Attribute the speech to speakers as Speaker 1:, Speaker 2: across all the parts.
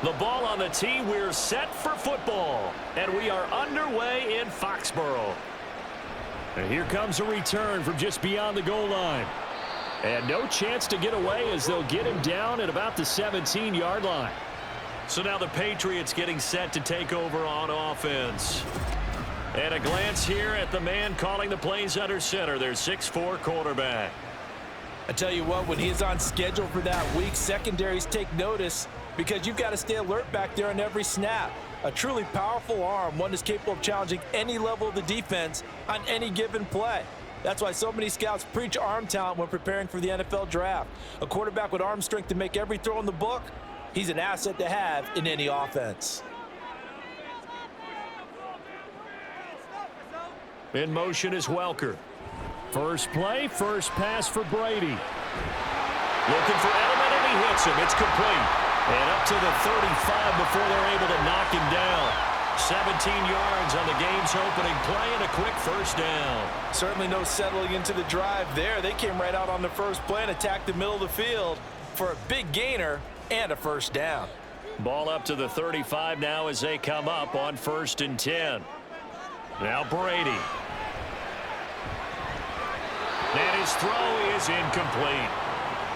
Speaker 1: The ball on the tee. We're set for football. And we are underway in Foxborough. And here comes a return from just beyond the goal line. And no chance to get away as they'll get him down at about the 17-yard line. So now the Patriots getting set to take over on offense. And a glance here at the man calling the plays under center, their 6'4" quarterback.
Speaker 2: I tell you what, when he's on schedule for that week, secondaries take notice because you've got to stay alert back there on every snap. A truly powerful arm, one that's capable of challenging any level of the defense on any given play. That's why so many scouts preach arm talent when preparing for the NFL draft. A quarterback with arm strength to make every throw in the book, he's an asset to have in any offense.
Speaker 1: In motion is Welker. First play, first pass for Brady. Looking for Edelman, and he hits him. It's complete. And up to the 35 before they're able to knock him down. 17 yards on the game's opening play and a quick first down.
Speaker 2: Certainly no settling into the drive there. They came right out on the first play and attacked the middle of the field for a big gainer and a first down.
Speaker 1: Ball up to the 35 now as they come up on 1st and 10. Now Brady. And his throw is incomplete.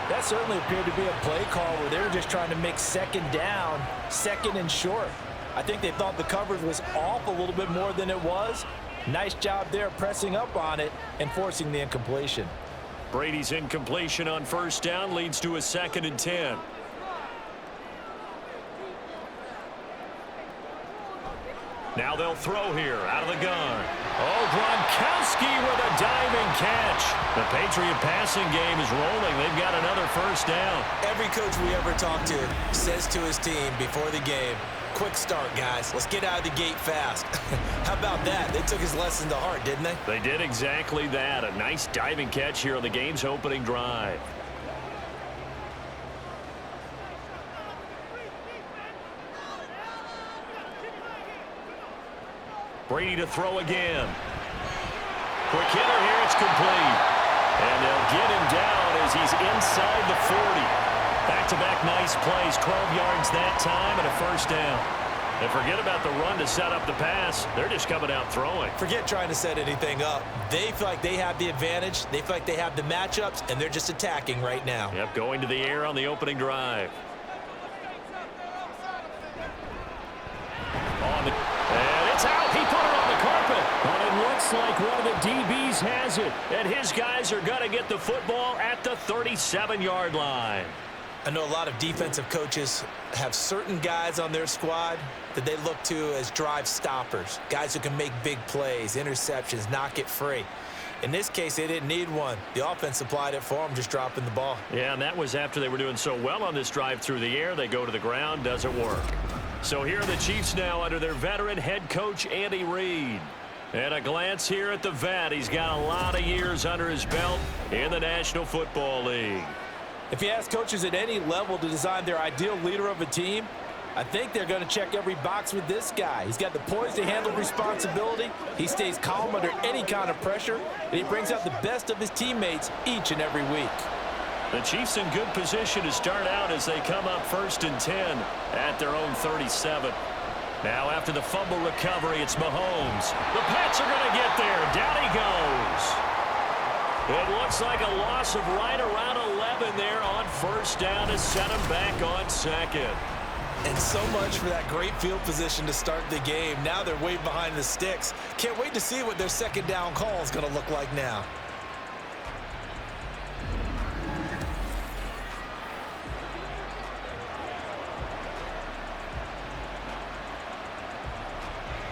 Speaker 2: That certainly appeared to be a play call where they were just trying to make second down, second and short. I think they thought the coverage was off a little bit more than it was. Nice job there pressing up on it and forcing the incompletion.
Speaker 1: Brady's incompletion on 1st down leads to a 2nd and 10. Now they'll throw here out of the gun. Oh, Gronkowski with a diving catch. The Patriot passing game is rolling. They've got another first down.
Speaker 3: Every coach we ever talk to says to his team before the game, quick start, guys. Let's get out of the gate fast. How about that? They took his lesson to heart, didn't they?
Speaker 1: They did exactly that. A nice diving catch here on the game's opening drive. Brady to throw again. Quick hitter here, it's complete. And they'll get him down as he's inside the 40. Back-to-back nice plays, 12 yards that time and a first down. And forget about the run to set up the pass. They're just coming out throwing.
Speaker 3: Forget trying to set anything up. They feel like they have the advantage. They feel like they have the matchups, and they're just attacking right now.
Speaker 1: Yep, going to the air on the opening drive. And it's out. He put it on the carpet. But it looks like one of the DBs has it. And his guys are going to get the football at the 37-yard line.
Speaker 3: I know a lot of defensive coaches have certain guys on their squad that they look to as drive stoppers, guys who can make big plays, interceptions, knock it free. In this case, they didn't need one. The offense supplied it for them, just dropping the ball.
Speaker 1: Yeah, and that was after they were doing so well on this drive through the air. They go to the ground, doesn't work. So here are the Chiefs now under their veteran head coach, Andy Reid. And a glance here at the vet. He's got a lot of years under his belt in the National Football League.
Speaker 2: If you ask coaches at any level to design their ideal leader of a team, I think they're going to check every box with this guy. He's got the poise to handle responsibility. He stays calm under any kind of pressure, and he brings out the best of his teammates each and every week.
Speaker 1: The Chiefs in good position to start out as they come up 1st and 10 at their own 37. Now after the fumble recovery, it's Mahomes. The Pats are going to get there. Down he goes. It looks like a loss of right around 11 there on 1st down to set him back on 2nd.
Speaker 3: And so much for that great field position to start the game. Now they're way behind the sticks. Can't wait to see what their 2nd down call is going to look like now.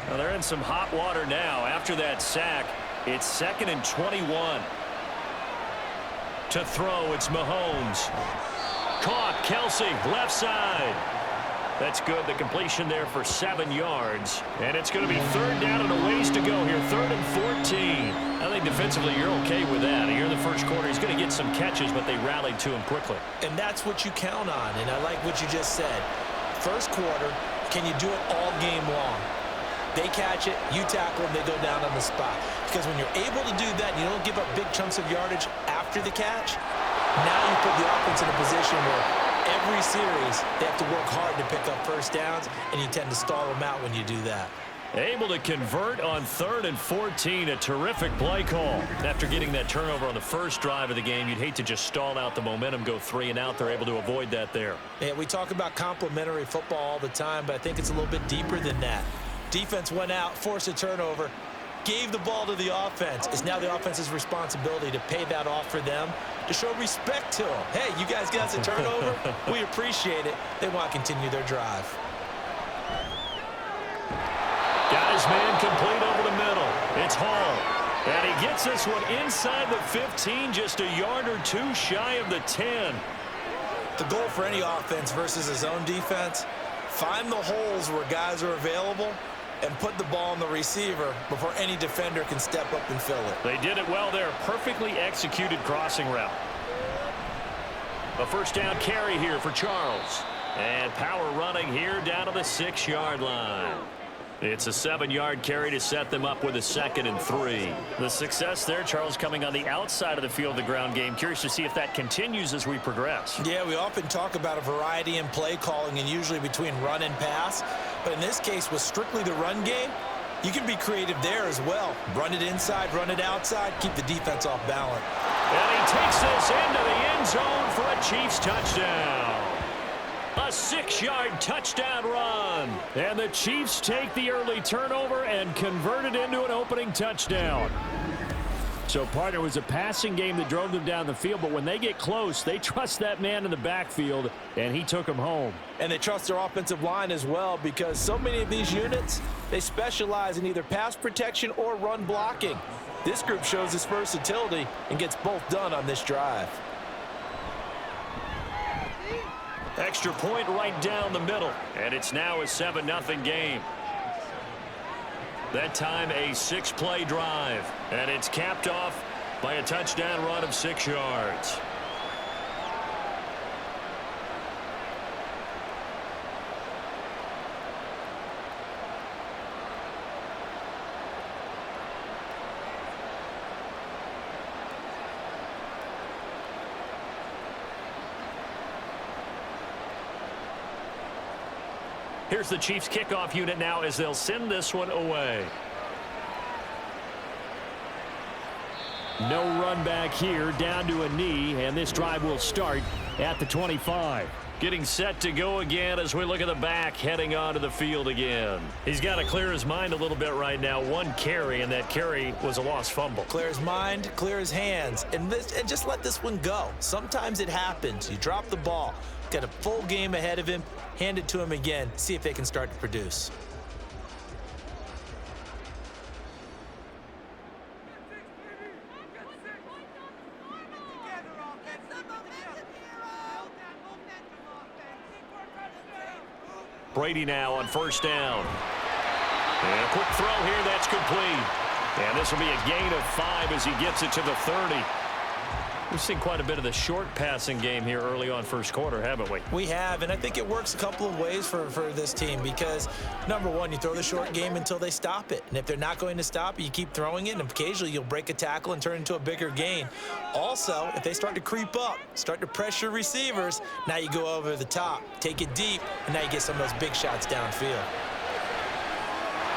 Speaker 1: Well, they're in some hot water now. After that sack, it's 2nd and 21. To throw, it's Mahomes. Caught, Kelsey, left side. That's good. The completion there for 7 yards. And it's going to be 3rd down and a ways to go here. 3rd and 14. I think defensively you're okay with that. Here in the first quarter, he's going to get some catches, but they rallied to him quickly.
Speaker 3: And that's what you count on. And I like what you just said. First quarter, can you do it all game long? They catch it, you tackle them, they go down on the spot. Because when you're able to do that, you don't give up big chunks of yardage after the catch, now you put the offense in a position where every series, they have to work hard to pick up first downs, and you tend to stall them out when you do that.
Speaker 1: Able to convert on 3rd and 14, a terrific play call. After getting that turnover on the first drive of the game, you'd hate to just stall out the momentum, go 3 and out. They're able to avoid that there.
Speaker 3: Yeah, we talk about complementary football all the time, but I think it's a little bit deeper than that. Defense went out, forced a turnover, gave the ball to the offense. It's now the offense's responsibility to pay that off for them, to show respect to them. Hey, you guys got us a turnover? We appreciate it. They want to continue their drive.
Speaker 1: Got his man complete over the middle. It's Hall. And he gets this one inside the 15, just a yard or 2 shy of the 10.
Speaker 3: The goal for any offense versus his own defense, find the holes where guys are available and put the ball on the receiver before any defender can step up and fill it.
Speaker 1: They did it well there. Perfectly executed crossing route. A first down carry here for Charles. And power running here down to the 6-yard line. It's a 7-yard carry to set them up with a 2nd and 3. The success there, Charles, coming on the outside of the field, the ground game. Curious to see if that continues as we progress.
Speaker 3: Yeah, we often talk about a variety in play calling and usually between run and pass. But in this case, with strictly the run game, you can be creative there as well. Run it inside, run it outside, keep the defense off balance.
Speaker 1: And he takes this into the end zone for a Chiefs touchdown. A 6-yard touchdown run. And the Chiefs take the early turnover and convert it into an opening touchdown. So, partner, it was a passing game that drove them down the field, but when they get close, they trust that man in the backfield, and he took them home.
Speaker 3: And they trust their offensive line as well, because so many of these units, they specialize in either pass protection or run blocking. This group shows its versatility and gets both done on this drive.
Speaker 1: Extra point right down the middle, and it's now a 7-0 game. That time a 6-play drive, and it's capped off by a touchdown run of 6 yards. Here's the Chiefs kickoff unit now as they'll send this one away. No run back here, down to a knee, and this drive will start at the 25. Getting set to go again as we look at the back, heading onto the field again. He's got to clear his mind a little bit right now. 1 carry, and that carry was a lost fumble.
Speaker 3: Clear his mind, clear his hands, and just let this one go. Sometimes it happens. You drop the ball. Got a full game ahead of him. Hand it to him again. See if they can start to produce.
Speaker 1: Brady now on first down. And a quick throw here, that's complete. And this will be a gain of 5 as he gets it to the 30. We've seen quite a bit of the short passing game here early on first quarter, haven't we?
Speaker 3: We have, and I think it works a couple of ways for this team because, number one, you throw the short game until they stop it. And if they're not going to stop it, you keep throwing it, and occasionally you'll break a tackle and turn it into a bigger gain. Also, if they start to creep up, start to pressure receivers, now you go over the top, take it deep, and now you get some of those big shots downfield.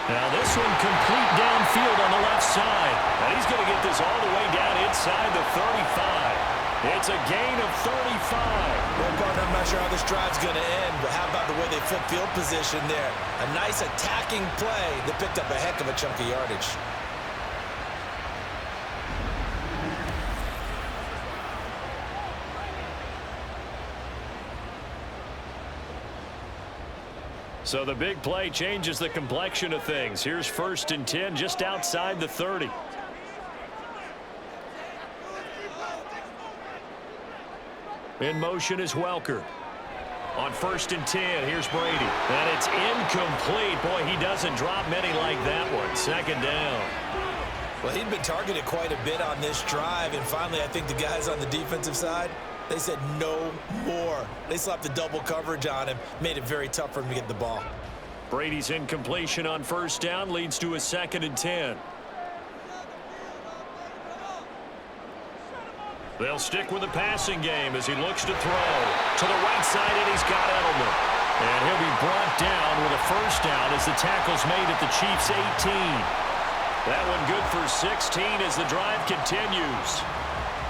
Speaker 1: Now this one complete downfield on the left side. And he's going to get this all the way down inside the 35. It's a gain of 35.
Speaker 3: Well, partner, I'm not sure how this drive's going to end, but how about the way they flip field position there? A nice attacking play that picked up a heck of a chunk of yardage.
Speaker 1: So the big play changes the complexion of things. Here's 1st and 10 just outside the 30. In motion is Welker. On 1st and 10, here's Brady. And it's incomplete. Boy, he doesn't drop many like that one. 2nd down.
Speaker 3: Well, he'd been targeted quite a bit on this drive, and finally I think the guys on the defensive side, they said no more. They slapped the double coverage on him, made it very tough for him to get the ball.
Speaker 1: Brady's incompletion on 1st down leads to a 2nd and 10. They'll stick with the passing game as he looks to throw. To the right side, and he's got Edelman. And he'll be brought down with a first down as the tackle's made at the Chiefs' 18. That one good for 16 as the drive continues.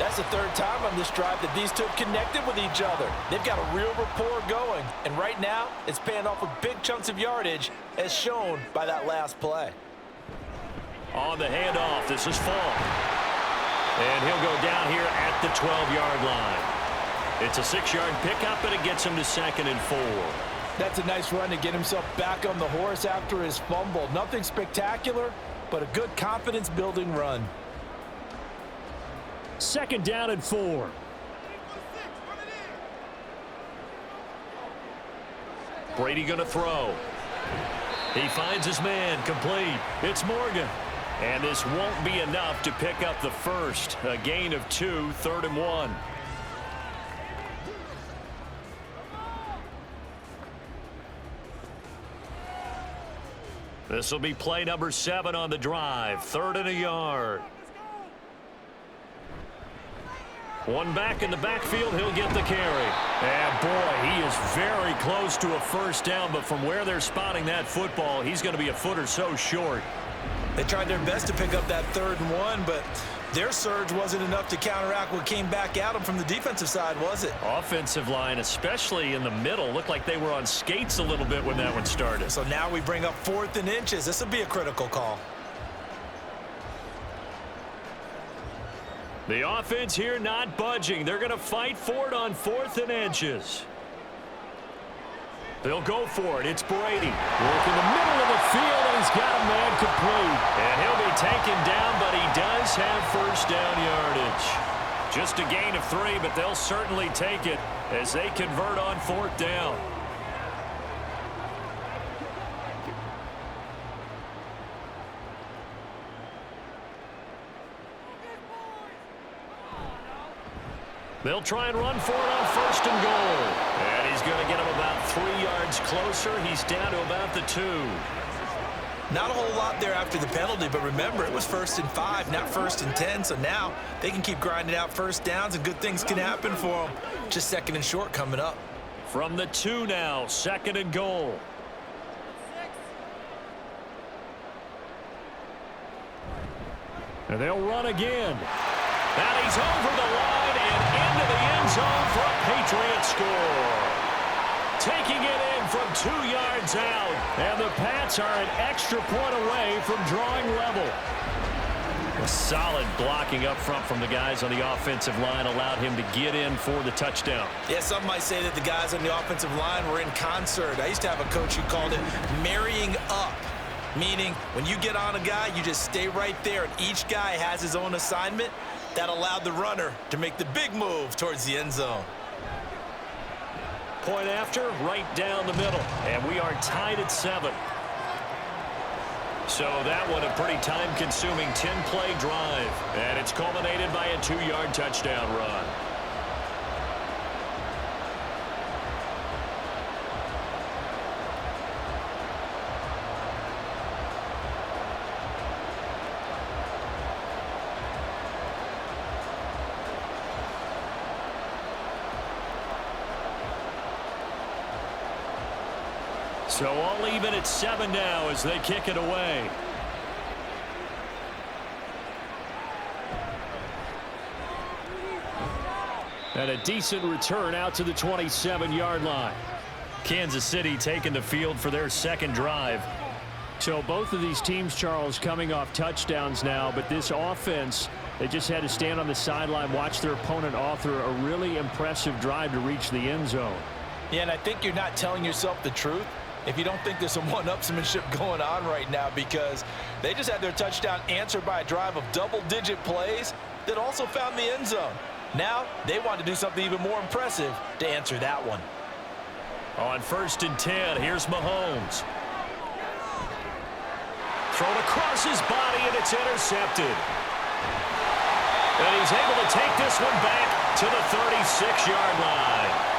Speaker 2: That's the third time on this drive that these two have connected with each other. They've got a real rapport going. And right now, it's paying off with big chunks of yardage, as shown by that last play.
Speaker 1: On the handoff, this is Falk. And he'll go down here at the 12-yard line. It's a 6-yard pickup, and it gets him to 2nd and 4.
Speaker 2: That's a nice run to get himself back on the horse after his fumble. Nothing spectacular, but a good confidence-building run.
Speaker 1: 2nd down and 4. Brady going to throw. He finds his man, complete. It's Morgan. And this won't be enough to pick up the first. A gain of 2, 3rd and 1. This will be play number 7 on the drive. 3rd and a yard. One back in the backfield, he'll get the carry. And boy, he is very close to a first down, but from where they're spotting that football, he's going to be a foot or so short.
Speaker 3: They tried their best to pick up that 3rd and 1, but their surge wasn't enough to counteract what came back at them from the defensive side, was it?
Speaker 1: Offensive line, especially in the middle, looked like they were on skates a little bit when that one started.
Speaker 3: So now we bring up 4th and inches. This will be a critical call.
Speaker 1: The offense here not budging. They're going to fight for it on 4th and inches. They'll go for it. It's Brady. Work in the middle of the field, and he's got a man complete. And he'll be taken down, but he does have first down yardage. Just a gain of 3, but they'll certainly take it as they convert on 4th down. They'll try and run for it on 1st and goal. And he's going to get him about 3 yards closer. He's down to about the 2.
Speaker 3: Not a whole lot there after the penalty, but remember, it was 1st and 5, not 1st and 10. So now they can keep grinding out first downs, and good things can happen for them. Just 2nd and short coming up.
Speaker 1: From the 2 now, 2nd and goal. And they'll run again. And he's over the line and into the end zone for a Patriots score. Taking it in from 2 yards out. And the Pats are an extra point away from drawing level. A solid blocking up front from the guys on the offensive line allowed him to get in for the touchdown.
Speaker 3: Yeah, some might say that the guys on the offensive line were in concert. I used to have a coach who called it marrying up. Meaning, when you get on a guy, you just stay right there, and each guy has his own assignment. That allowed the runner to make the big move towards the end zone.
Speaker 1: Point after, right down the middle. And we are tied at 7. So that one a pretty time-consuming 10-play drive. And it's culminated by a 2-yard touchdown run. So all even at 7 now as they kick it away. And a decent return out to the 27-yard line. Kansas City taking the field for their 2nd drive. So both of these teams, Charles, coming off touchdowns now, but this offense, they just had to stand on the sideline, watch their opponent author a really impressive drive to reach the end zone.
Speaker 2: Yeah, and I think you're not telling yourself the truth if you don't think there's some one-upsmanship going on right now, because they just had their touchdown answered by a drive of double-digit plays that also found the end zone. Now they want to do something even more impressive to answer that one.
Speaker 1: On 1st and 10, here's Mahomes. Thrown across his body, and it's intercepted. And he's able to take this one back to the 36-yard line.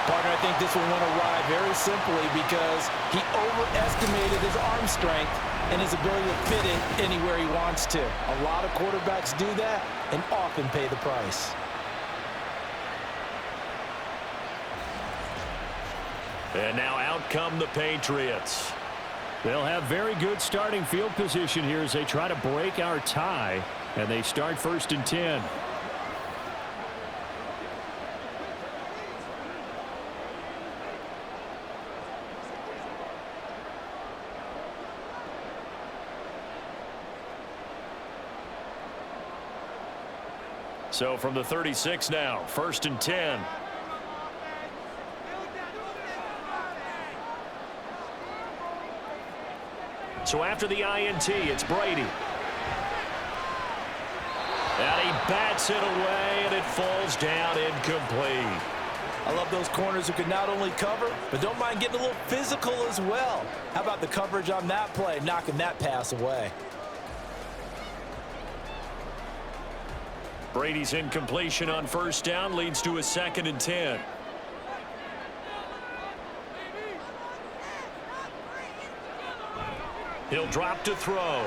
Speaker 2: Partner, I think this one went awry very simply because he overestimated his arm strength and his ability to fit it anywhere he wants to. A lot of quarterbacks do that and often pay the price.
Speaker 1: And now out come the Patriots.
Speaker 4: They'll have very good starting field position here as they try to break our tie. And they start 1st and 10.
Speaker 1: So from the 36 now, 1st and 10. So after the INT, it's Brady. And he bats it away, and it falls down incomplete.
Speaker 2: I love those corners who can not only cover, but don't mind getting a little physical as well. How about the coverage on that play, knocking that pass away?
Speaker 1: Brady's incompletion on 1st down leads to a 2nd and 10. He'll drop to throw.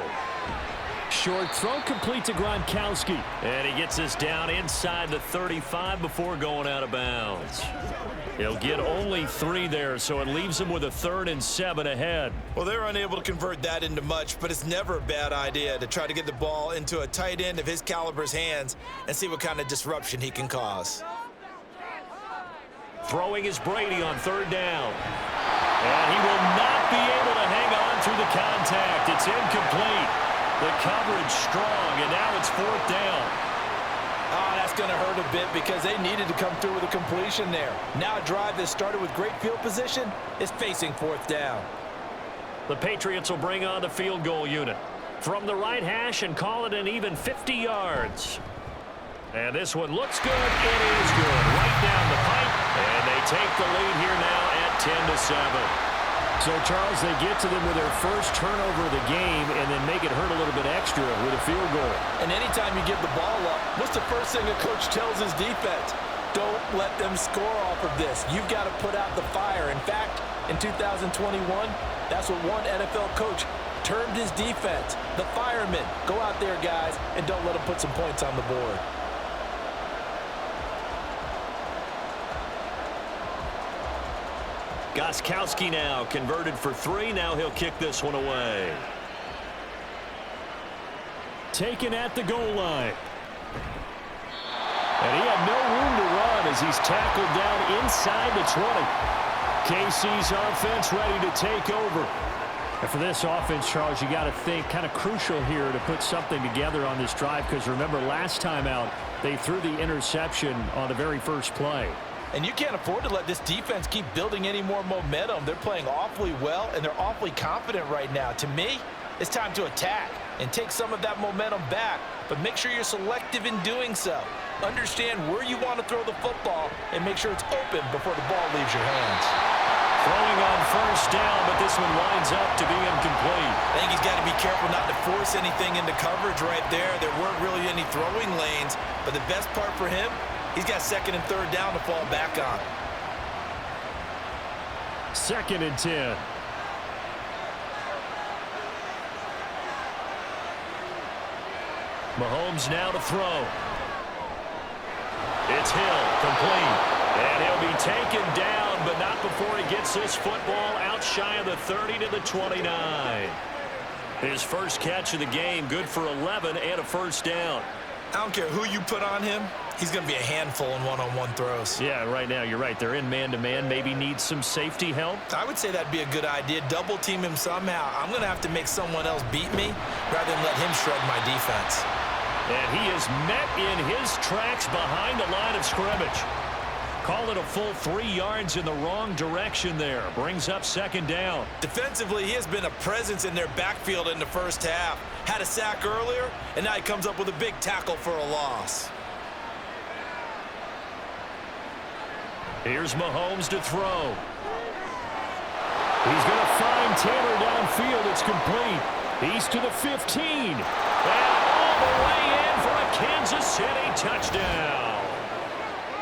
Speaker 4: Short throw complete to Gronkowski.
Speaker 1: And he gets this down inside the 35 before going out of bounds. He'll get only 3 there, so it leaves him with a 3rd and 7 ahead.
Speaker 3: Well, they're unable to convert that into much, but it's never a bad idea to try to get the ball into a tight end of his caliber's hands and see what kind of disruption he can cause.
Speaker 1: Throwing is Brady on 3rd down. And he will not be able to hang on through the contact. It's incomplete. The coverage strong, and now it's 4th down.
Speaker 2: Oh, that's going to hurt a bit because they needed to come through with a completion there. Now a drive that started with great field position is facing 4th down.
Speaker 1: The Patriots will bring on the field goal unit from the right hash and call it an even 50 yards. And this one looks good. It is good. Right down the pipe. And they take the lead here now at 10-7.
Speaker 4: So, Charles, they get to them with their first turnover of the game and then make it hurt a little bit extra with a field goal.
Speaker 2: And anytime you give the ball up, what's the first thing a coach tells his defense? Don't let them score off of this. You've got to put out the fire. In fact, in 2021, that's what one NFL coach termed his defense. The firemen. Go out there, guys, and don't let them put some points on the board.
Speaker 1: Gronkowski now converted for 3. Now he'll kick this one away.
Speaker 4: Taken at the goal line. And he had no room to run as he's tackled down inside the 20. KC's offense ready to take over. And for this offense, Charles, you got to think kind of crucial here to put something together on this drive because remember last time out they threw the interception on the very first play.
Speaker 2: And you can't afford to let this defense keep building any more momentum. They're playing awfully well, and they're awfully confident right now. To me, it's time to attack and take some of that momentum back, but make sure you're selective in doing so. Understand where you want to throw the football and make sure it's open before the ball leaves your hands.
Speaker 1: Throwing on 1st down, but this one lines up to be incomplete.
Speaker 3: I think he's got to be careful not to force anything into coverage right there. There weren't really any throwing lanes, but the best part for him, he's got 2nd and 3rd down to fall back on.
Speaker 4: 2nd and 10.
Speaker 1: Mahomes now to throw. It's Hill, complete. And he'll be taken down, but not before he gets this football out shy of the 30 to the 29. His first catch of the game, good for 11 and a 1st down.
Speaker 3: I don't care who you put on him. He's going to be a handful in one-on-one throws.
Speaker 1: Yeah, right now, you're right. They're in man-to-man. Maybe needs some safety help.
Speaker 3: I would say that'd be a good idea. Double team him somehow. I'm going to have to make someone else beat me rather than let him shred my defense.
Speaker 1: And he is met in his tracks behind the line of scrimmage. Call it a full 3 yards in the wrong direction there. Brings up 2nd down.
Speaker 3: Defensively, he has been a presence in their backfield in the first half. Had a sack earlier, and now he comes up with a big tackle for a loss.
Speaker 1: Here's Mahomes to throw.
Speaker 4: He's going to find Taylor downfield. It's complete. He's to the 15.
Speaker 1: And all the way in for a Kansas City touchdown.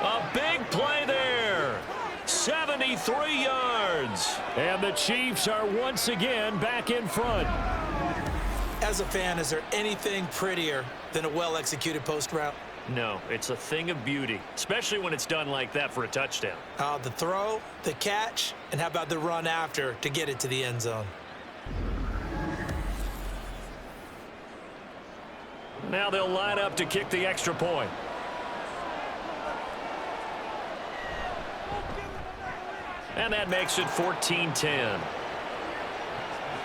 Speaker 1: A big play there. 73 yards.
Speaker 4: And the Chiefs are once again back in front.
Speaker 3: As a fan, is there anything prettier than a well-executed post route?
Speaker 1: No, it's a thing of beauty, especially when it's done like that for a touchdown.
Speaker 3: The throw, the catch, and how about the run after to get it to the end zone?
Speaker 1: Now they'll line up to kick the extra point. And that makes it 14-10.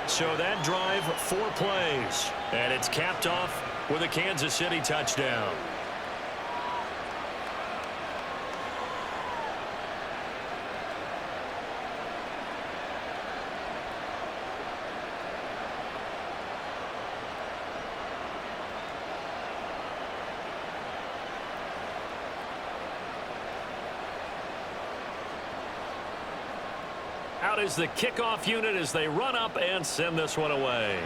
Speaker 1: So that drive, 4 plays. And it's capped off with a Kansas City touchdown. Out is the kickoff unit as they run up and send this one away.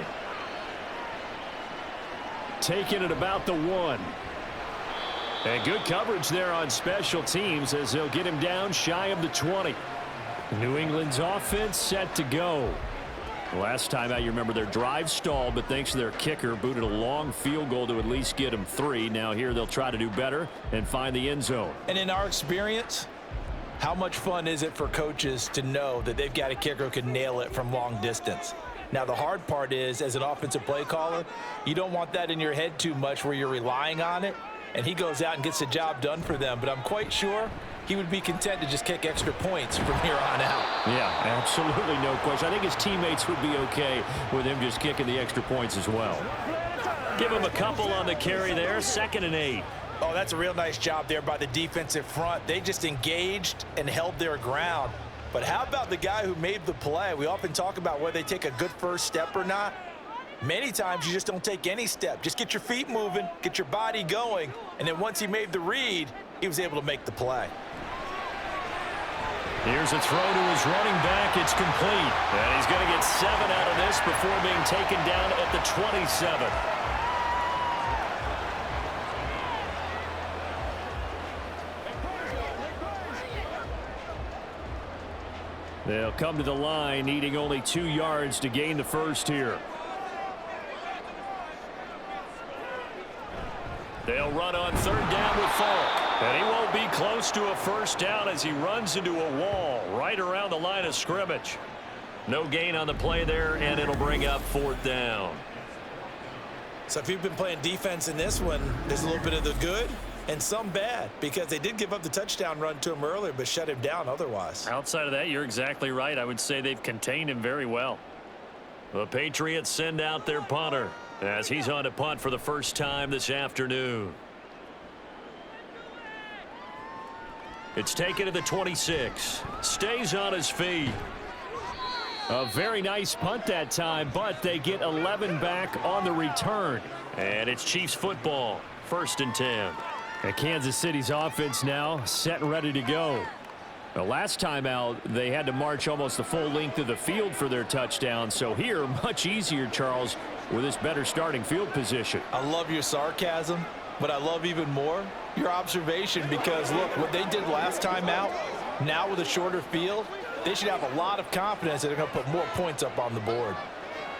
Speaker 4: Taking it about the 1. And good coverage there on special teams as they'll get him down shy of the 20. New England's offense set to go. Last time out, you remember their drive stalled, but thanks to their kicker, booted a long field goal to at least get them 3. Now here they'll try to do better and find the end zone.
Speaker 2: And in our experience, how much fun is it for coaches to know that they've got a kicker who can nail it from long distance? Now, the hard part is, as an offensive play caller, you don't want that in your head too much where you're relying on it, and he goes out and gets the job done for them. But I'm quite sure he would be content to just kick extra points from here on out.
Speaker 4: Yeah, absolutely no question. I think his teammates would be okay with him just kicking the extra points as well.
Speaker 1: Give him a couple on the carry there, 2nd and 8.
Speaker 2: Oh, that's a real nice job there by the defensive front. They just engaged and held their ground. But how about the guy who made the play? We often talk about whether they take a good first step or not. Many times you just don't take any step. Just get your feet moving, get your body going, and then once he made the read, he was able to make the play.
Speaker 1: Here's a throw to his running back. It's complete. And he's going to get 7 out of this before being taken down at the 27.
Speaker 4: They'll come to the line, needing only 2 yards to gain the first here.
Speaker 1: They'll run on 3rd down with Falk. And he won't be close to a first down as he runs into a wall right around the line of scrimmage. No gain on the play there, and it'll bring up 4th down.
Speaker 2: So if you've been playing defense in this one, there's a little bit of the good and some bad, because they did give up the touchdown run to him earlier but shut him down otherwise.
Speaker 1: Outside of that, you're exactly right. I would say they've contained him very well. The Patriots send out their punter as he's on to punt for the first time this afternoon. It's taken to the 26. Stays on his feet.
Speaker 4: A very nice punt that time, but they get 11 back on the return.
Speaker 1: And it's Chiefs football, 1st and 10.
Speaker 4: And Kansas City's offense now set and ready to go. The last time out, they had to march almost the full length of the field for their touchdown. So here, much easier, Charles, with this better starting field position.
Speaker 2: I love your sarcasm, but I love even more your observation, because, look, what they did last time out, now with a shorter field, they should have a lot of confidence that they're going to put more points up on the board.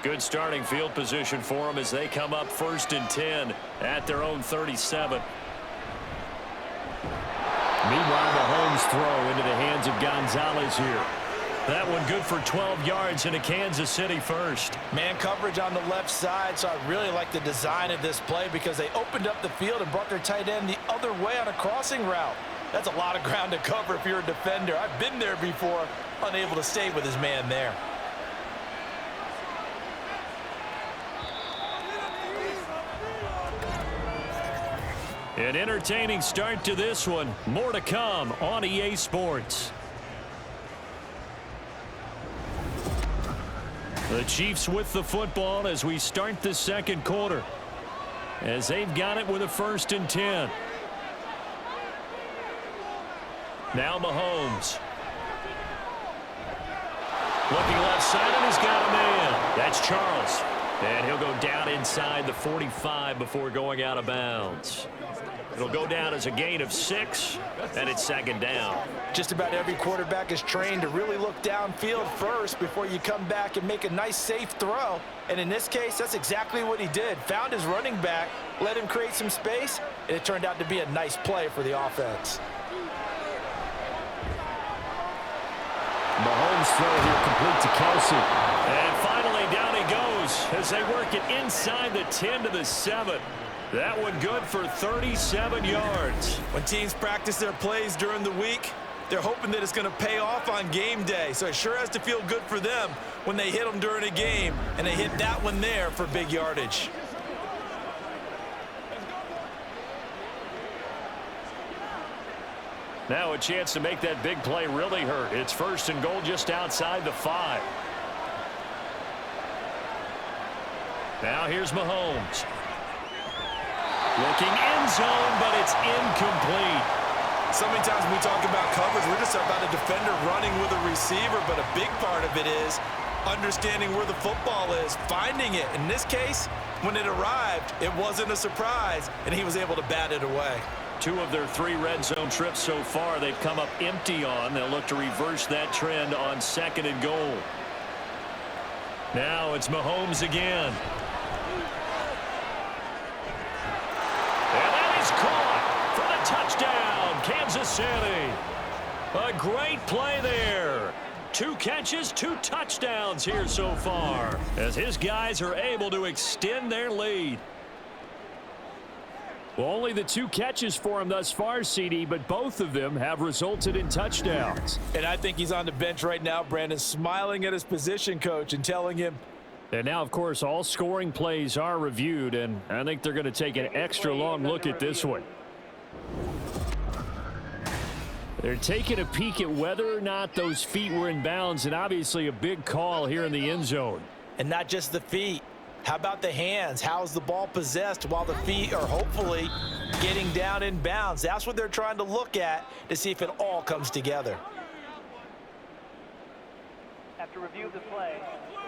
Speaker 1: Good starting field position for them as they come up 1st and 10 at their own 37.
Speaker 4: Meanwhile, Mahomes' throw into the hands of Gonzalez here.
Speaker 1: That one good for 12 yards into Kansas City first.
Speaker 2: Man coverage on the left side, so I really like the design of this play because they opened up the field and brought their tight end the other way on a crossing route. That's a lot of ground to cover if you're a defender. I've been there before, unable to stay with his man there.
Speaker 1: An entertaining start to this one. More to come on EA Sports. The Chiefs with the football as we start the 2nd quarter, as they've got it with a 1st and 10. Now Mahomes. Looking left side, and he's got a man. That's Charles. And he'll go down inside the 45 before going out of bounds. It'll go down as a gain of 6, and it's second down.
Speaker 2: Just about every quarterback is trained to really look downfield first before you come back and make a nice, safe throw. And in this case, that's exactly what he did. Found his running back, let him create some space, and it turned out to be a nice play for the offense.
Speaker 4: Mahomes throw here complete to Kelsey.
Speaker 1: And finally, down he goes as they work it inside the 10 to the 7. That one good for 37 yards.
Speaker 2: When teams practice their plays during the week, they're hoping that it's going to pay off on game day. So it sure has to feel good for them when they hit them during a game, and they hit that one there for big yardage.
Speaker 1: Now a chance to make that big play really hurt. It's first and goal just outside the 5. Now here's Mahomes. Looking end zone, but it's incomplete.
Speaker 2: So many times when we talk about coverage, we're just about a defender running with a receiver, but a big part of it is understanding where the football is, finding it. In this case, when it arrived, it wasn't a surprise, and he was able to bat it away.
Speaker 1: 2 of their 3 red zone trips so far, they've come up empty on. They'll look to reverse that trend on second and goal. Now it's Mahomes again. And that is caught for the touchdown, Kansas City. A great play there. 2 catches, 2 touchdowns here so far, as his guys are able to extend their lead.
Speaker 4: Well, only the 2 catches for him thus far, CD, but both of them have resulted in touchdowns.
Speaker 2: And I think he's on the bench right now, Brandon, smiling at his position coach and telling him.
Speaker 4: And now, of course, all scoring plays are reviewed, and I think they're going to take an extra long look at this one. They're taking a peek at whether or not those feet were in bounds, and obviously a big call here in the end zone.
Speaker 2: And not just the feet. How about the hands? How's the ball possessed while the feet are hopefully getting down in bounds? That's what they're trying to look at to see if it all comes together.
Speaker 5: After review of the play,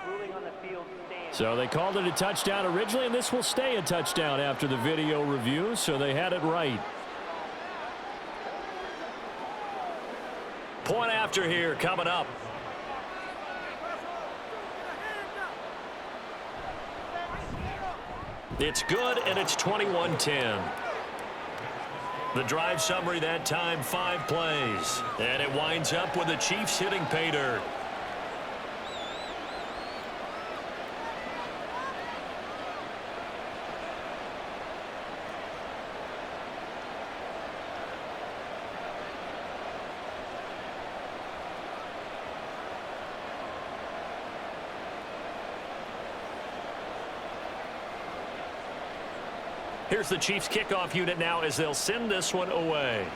Speaker 5: ruling on the field stands.
Speaker 4: So they called it a touchdown originally, and this will stay a touchdown after the video review, so they had it right.
Speaker 1: Point after here coming up. It's good, and it's 21-10. The drive summary that time, 5 plays. And it winds up with the Chiefs hitting pay dirt. Here's the Chiefs kickoff unit now as they'll send this one away.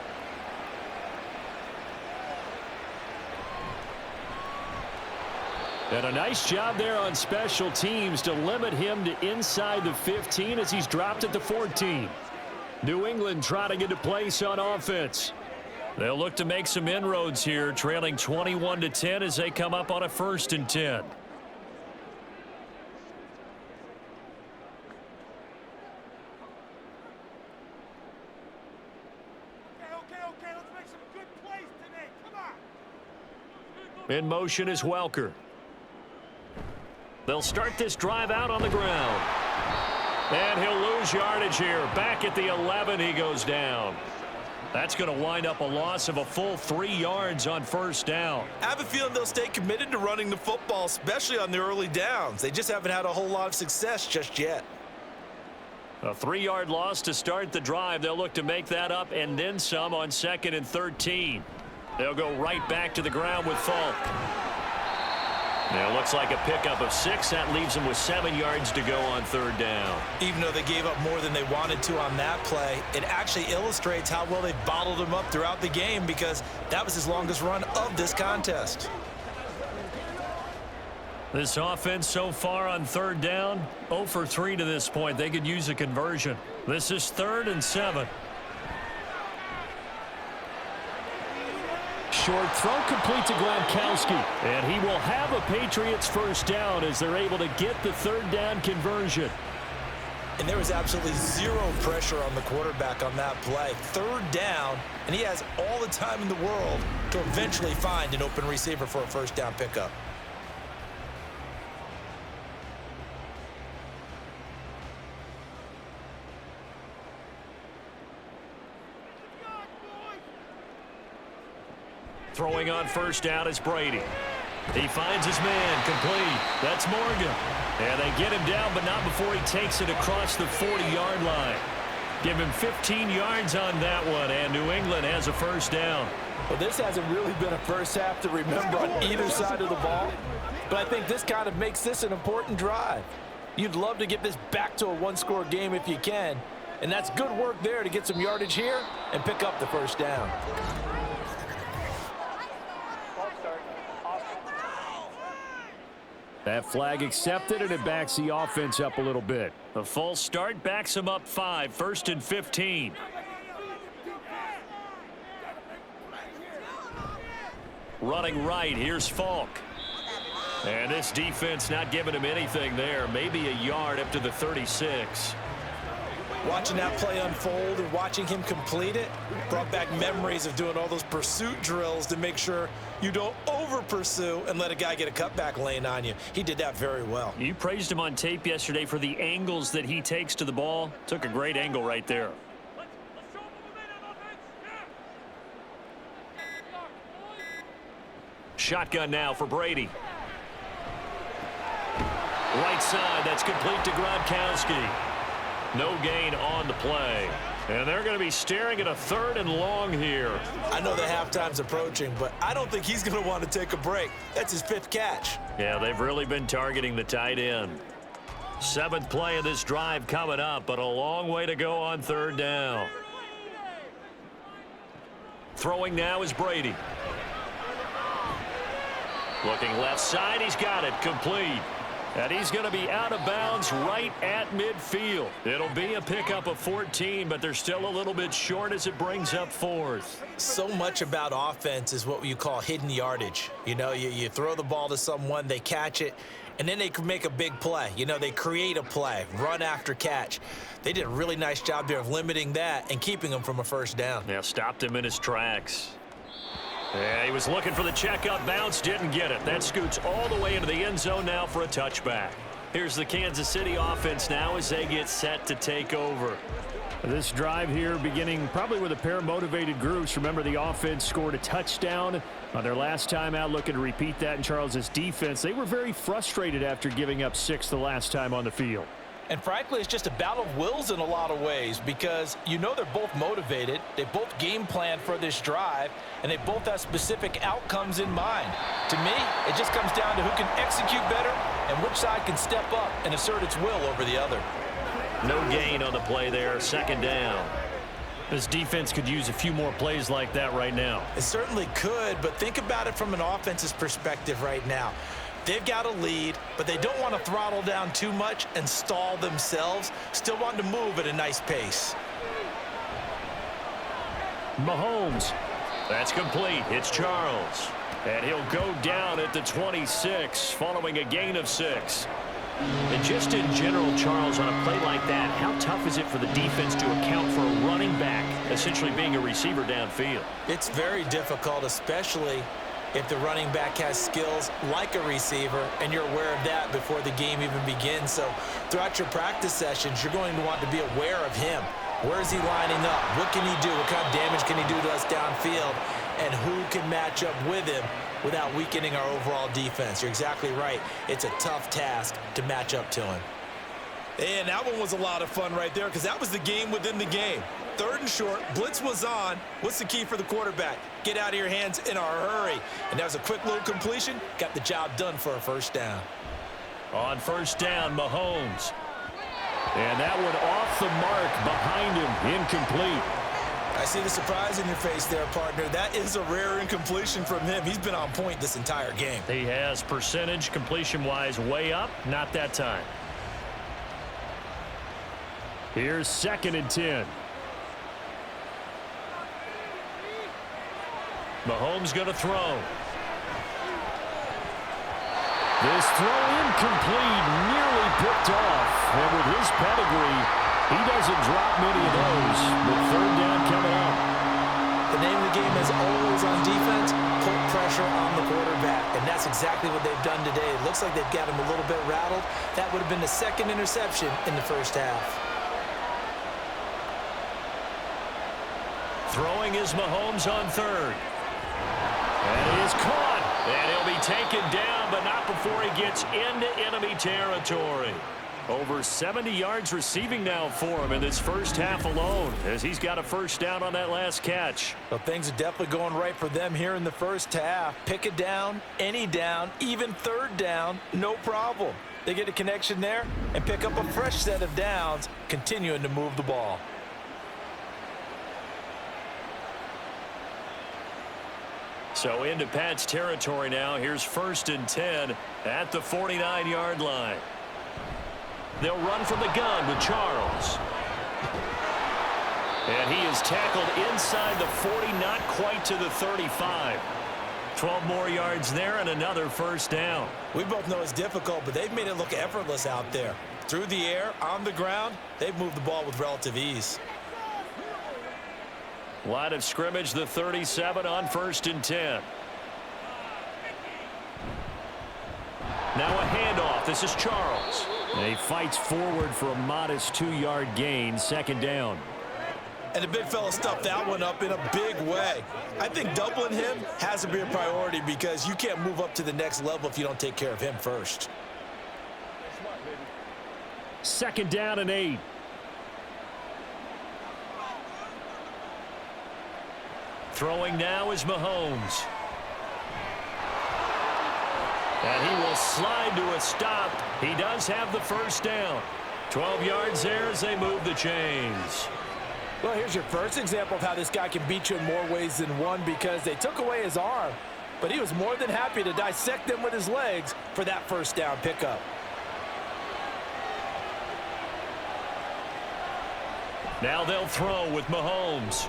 Speaker 4: And a nice job there on special teams to limit him to inside the 15 as he's dropped at the 14. New England trying to get a place on offense. They'll look to make some inroads here, trailing 21-10 as they come up on a 1st and 10. In motion is Welker. They'll start this drive out on the ground. And he'll lose yardage here. Back at the 11, he goes down. That's going to wind up a loss of a full 3 yards on 1st down.
Speaker 2: I have a feeling they'll stay committed to running the football, especially on the early downs. They just haven't had a whole lot of success just yet.
Speaker 1: A 3-yard loss to start the drive. They'll look to make that up and then some on 2nd and 13. They'll go right back to the ground with Falk. Now it looks like a pickup of 6. That leaves them with 7 yards to go on 3rd down.
Speaker 2: Even though they gave up more than they wanted to on that play, it actually illustrates how well they bottled him up throughout the game, because that was his longest run of this contest.
Speaker 1: This offense so far on 3rd down, 0 for 3 to this point. They could use a conversion. This is 3rd and 7.
Speaker 4: Short throw complete to Gronkowski. And he will have a Patriots 1st down as they're able to get the 3rd down conversion.
Speaker 3: And there was absolutely zero pressure on the quarterback on that play. Third down, and he has all the time in the world to eventually find an open receiver for a first down pickup.
Speaker 1: Throwing on first down is Brady. He finds his man, complete. That's Morgan. And they get him down, but not before he takes it across the 40-yard line. Give him 15 yards on that one, and New England has a first down.
Speaker 2: Well, this hasn't really been a first half to remember on either side of the ball, but I think this kind of makes this an important drive. You'd love to get this back to a one-score game if you can, and that's good work there to get some yardage here and pick up the first down.
Speaker 4: That flag accepted, and it backs the offense up a little bit.
Speaker 1: The false start backs him up 5, 1st and 15. Running right, here's Falk. And this defense not giving him anything there. Maybe a yard up to the 36.
Speaker 3: Watching that play unfold and watching him complete it brought back memories of doing all those pursuit drills to make sure you don't over-pursue and let a guy get a cutback lane on you. He did that very well.
Speaker 1: You praised him on tape yesterday for the angles that he takes to the ball. Took a great angle right there. Shotgun now for Brady. Right side, that's complete to Gronkowski. No gain on the play. And they're going to be staring at a 3rd and long here.
Speaker 3: I know the halftime's approaching, but I don't think he's going to want to take a break. That's his 5th catch.
Speaker 1: Yeah, they've really been targeting the tight end. 7th play of this drive coming up, but a long way to go on 3rd down. Throwing now is Brady. Looking left side, he's got it, complete. And he's going to be out of bounds right at midfield. It'll be a pickup of 14, but they're still a little bit short as it brings up 4th.
Speaker 3: So much about offense is what you call hidden yardage. You know, you throw the ball to someone, they catch it, and then they can make a big play. You know, they create a play, run after catch. They did a really nice job there of limiting that and keeping him from a first down.
Speaker 1: Yeah, stopped him in his tracks. Yeah, he was looking for the checkup bounce, didn't get it. That scoots all the way into the end zone now for a touchback. Here's the Kansas City offense now as they get set to take over.
Speaker 4: This drive here beginning probably with a pair of motivated groups. Remember, the offense scored a touchdown on their last time out, looking to repeat that in Charles's defense. They were very frustrated after giving up 6 the last time on the field.
Speaker 2: And frankly, it's just a battle of wills in a lot of ways because you know they're both motivated. They both game plan for this drive, and they both have specific outcomes in mind. To me, it just comes down to who can execute better and which side can step up and assert its will over the other.
Speaker 1: No gain on the play there, 2nd down.
Speaker 4: This defense could use a few more plays like that right now.
Speaker 3: It certainly could, but think about it from an offense's perspective right now. They've got a lead, but they don't want to throttle down too much and stall themselves. Still want to move at a nice pace.
Speaker 4: Mahomes.
Speaker 1: That's complete. It's Charles. And he'll go down at the 26 following a gain of 6. And just in general, Charles, on a play like that, how tough is it for the defense to account for a running back essentially being a receiver downfield?
Speaker 3: It's very difficult, especially if the running back has skills like a receiver and you're aware of that before the game even begins. So throughout your practice sessions, you're going to want to be aware of him. Where is he lining up? What can he do? What kind of damage can he do to us downfield? And who can match up with him without weakening our overall defense? You're exactly right. It's a tough task to match up to him. And that one was a lot of fun right there because that was the game within the game. 3rd and short, blitz was on. What's the key for the quarterback? Get out of your hands in a hurry. And that was a quick little completion. Got the job done for a first down.
Speaker 1: On 1st down, Mahomes. And that one off the mark behind him, incomplete.
Speaker 3: I see the surprise in your face there, partner. That is a rare incompletion from him. He's been on point this entire game.
Speaker 1: He has percentage completion-wise way up, not that time.
Speaker 4: Here's 2nd and 10.
Speaker 1: Mahomes going to throw.
Speaker 4: This throw incomplete, nearly picked off. And with his pedigree, he doesn't drop many of those. But third down coming up.
Speaker 3: The name of the game is always on defense, put pressure on the quarterback. And that's exactly what they've done today. It looks like they've got him a little bit rattled. That would have been the second interception in the first half.
Speaker 1: Throwing is Mahomes on third. And he is caught. And he'll be taken down, but not before he gets into enemy territory. Over 70 yards receiving now for him in this first half alone, as he's got a first down on that last catch.
Speaker 2: Well, things are definitely going right for them here in the first half. Pick a down, any down, even third down, no problem. They get a connection there and pick up a fresh set of downs, continuing to move the ball.
Speaker 1: So into Pat's territory now. Here's 1st and 10 at the 49-yard line. They'll run from the gun with Charles. And he is tackled inside the 40, not quite to the 35. 12 more yards there and another first down.
Speaker 3: We both know it's difficult, but they've made it look effortless out there. Through the air, on the ground, they've moved the ball with relative ease.
Speaker 1: Line of scrimmage, the 37 on 1st and 10. Now a handoff. This is Charles.
Speaker 4: And he fights forward for a modest 2-yard gain, second down.
Speaker 3: And the big fella stuffed that one up in a big way. I think doubling him has to be a priority because you can't move up to the next level if you don't take care of him first.
Speaker 4: Second down and 8.
Speaker 1: Throwing now is Mahomes. And he will slide to a stop. He does have the first down. 12 yards there as they move the chains.
Speaker 2: Well, here's your first example of how this guy can beat you in more ways than one, because they took away his arm, but he was more than happy to dissect them with his legs for that first down pickup.
Speaker 1: Now they'll throw with Mahomes.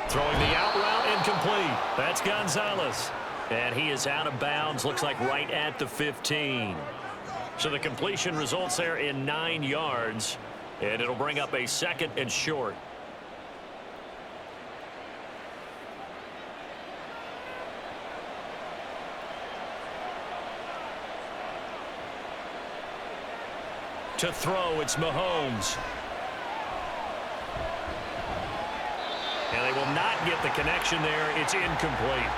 Speaker 1: Throwing the out route, incomplete. That's Gonzalez. And he is out of bounds, looks like right at the 15. So the completion results there in 9 yards. And it'll bring up a 2nd and short. To throw, it's Mahomes. And they will not get the connection there. It's incomplete.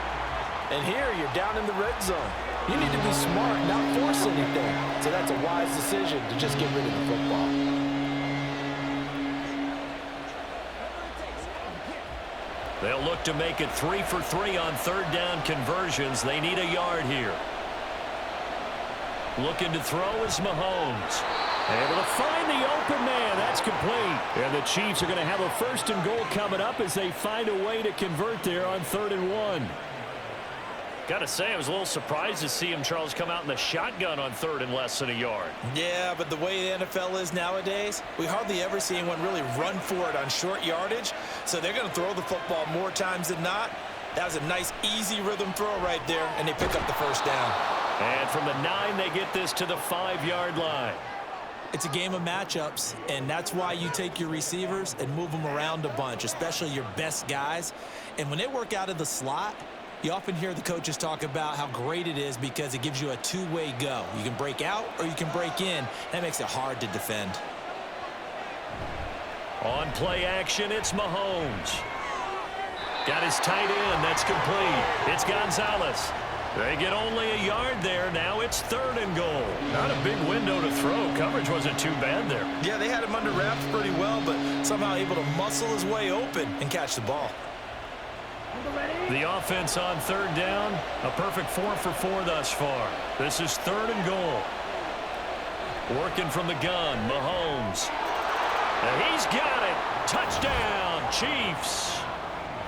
Speaker 2: And here you're down in the red zone. You need to be smart, not force anything. So that's a wise decision to just get rid of the football.
Speaker 1: They'll look to make it 3 for 3 on third down conversions. They need a yard here. Looking to throw is Mahomes. Able to find the open man. That's complete. And the Chiefs are going to have a 1st and goal coming up as they find a way to convert there on 3rd and 1. Got to say, I was a little surprised to see him, Charles, come out in the shotgun on 3rd and less than a yard.
Speaker 3: Yeah, but the way the NFL is nowadays, we hardly ever see anyone really run for it on short yardage. So they're going to throw the football more times than not. That was a nice, easy rhythm throw right there, and they pick up the first down.
Speaker 1: And from the 9, they get this to the 5-yard line.
Speaker 3: It's a game of matchups, and that's why you take your receivers and move them around a bunch, especially your best guys. And when they work out of the slot, you often hear the coaches talk about how great it is because it gives you a two-way go. You can break out or you can break in. That makes it hard to defend.
Speaker 1: On play action, it's Mahomes. Got his tight end. That's complete. It's Gonzalez. They get only a yard there. Now it's 3rd and goal. Not a big window to throw. Coverage wasn't too bad there.
Speaker 3: Yeah, they had him under wraps pretty well, but somehow able to muscle his way open and catch the ball.
Speaker 1: The offense on 3rd down, a perfect 4 for 4 thus far. This is 3rd and goal. Working from the gun, Mahomes. And he's got it. Touchdown, Chiefs.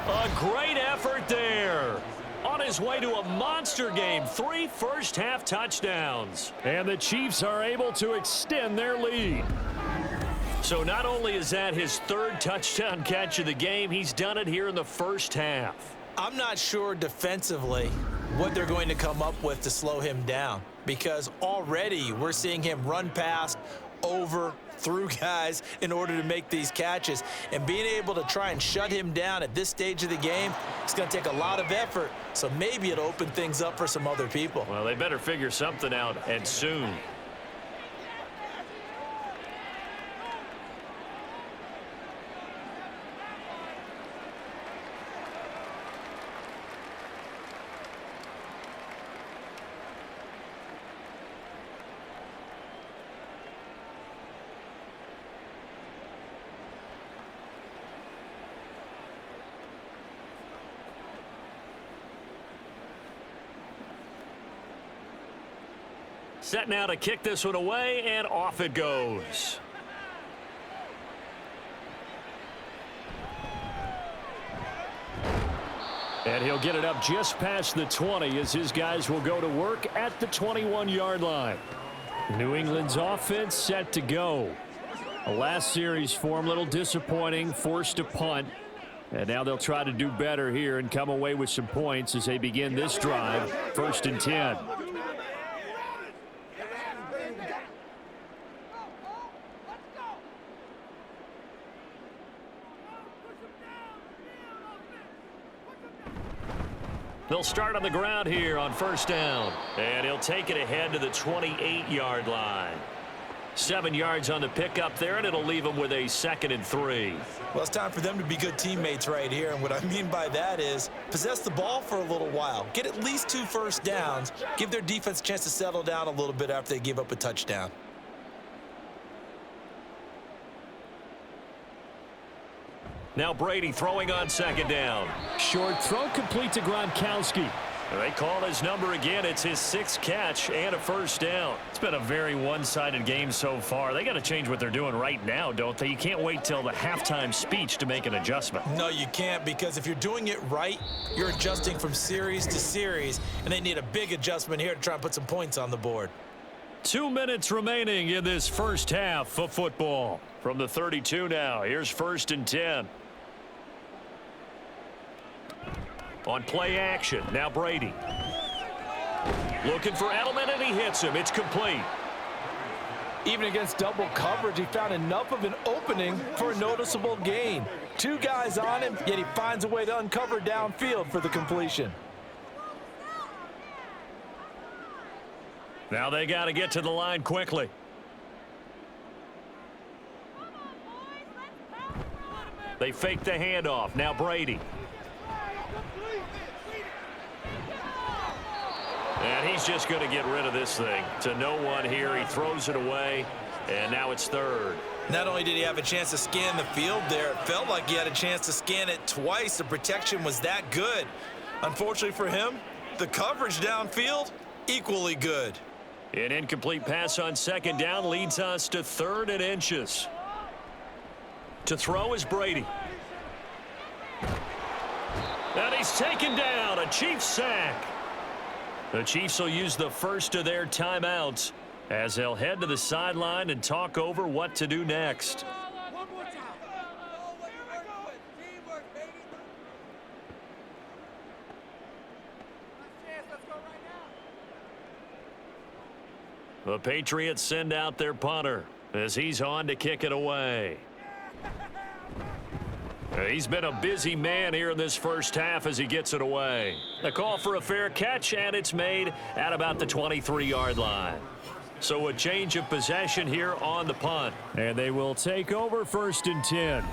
Speaker 1: A great effort there. On his way to a monster game, 3 first-half touchdowns. And the Chiefs are able to extend their lead. So not only is that his 3rd touchdown catch of the game, he's done it here in the first half.
Speaker 3: I'm not sure defensively what they're going to come up with to slow him down, because already we're seeing him run past
Speaker 2: over, through guys in order to make these catches. And being able to try and shut him down at this stage of the game, it's going to take a lot of effort. So maybe it'll open things up for some other people.
Speaker 1: Well, they better figure something out, and soon. Set now to kick this one away, and off it goes. And he'll get it up just past the 20 as his guys will go to work at the 21-yard line. New England's offense set to go. The last series for him, a little disappointing, forced a punt. And now they'll try to do better here and come away with some points as they begin this drive, 1st and 10. They'll start on the ground here on 1st down. And he'll take it ahead to the 28-yard line. 7 yards on the pickup there, and it'll leave them with a 2nd and 3.
Speaker 2: Well, it's time for them to be good teammates right here. And what I mean by that is possess the ball for a little while. Get at least 2 first downs. Give their defense a chance to settle down a little bit after they give up a touchdown.
Speaker 1: Now Brady throwing on 2nd down.
Speaker 4: Short throw complete to Gronkowski.
Speaker 1: They call his number again. It's his 6th catch and a 1st down. It's been a very one-sided game so far. They got to change what they're doing right now, don't they? You can't wait till the halftime speech to make an adjustment.
Speaker 2: No, you can't, because if you're doing it right, you're adjusting from series to series, and they need a big adjustment here to try and put some points on the board.
Speaker 1: 2 minutes remaining in this first half of football. From the 32 now, here's 1st and 10. On play action, now Brady. Looking for Edelman, and he hits him. It's complete.
Speaker 2: Even against double coverage, he found enough of an opening for a noticeable gain. 2 guys on him, yet he finds a way to uncover downfield for the completion.
Speaker 1: Now they got to get to the line quickly. They fake the handoff. Now Brady. And he's just going to get rid of this thing to no one here. He throws it away, and now it's 3rd.
Speaker 2: Not only did he have a chance to scan the field there, it felt like he had a chance to scan it twice. The protection was that good. Unfortunately for him, the coverage downfield, equally good.
Speaker 1: An incomplete pass on 2nd down leads us to 3rd and inches. To throw is Brady. And he's taken down. A Chiefs sack. The Chiefs will use the first of their timeouts as they'll head to the sideline and talk over what to do next. The Patriots send out their punter as he's on to kick it away. He's been a busy man here in this first half as he gets it away. A call for a fair catch, and it's made at about the 23-yard line. So a change of possession here on the punt.
Speaker 4: And they will take over 1st and 10.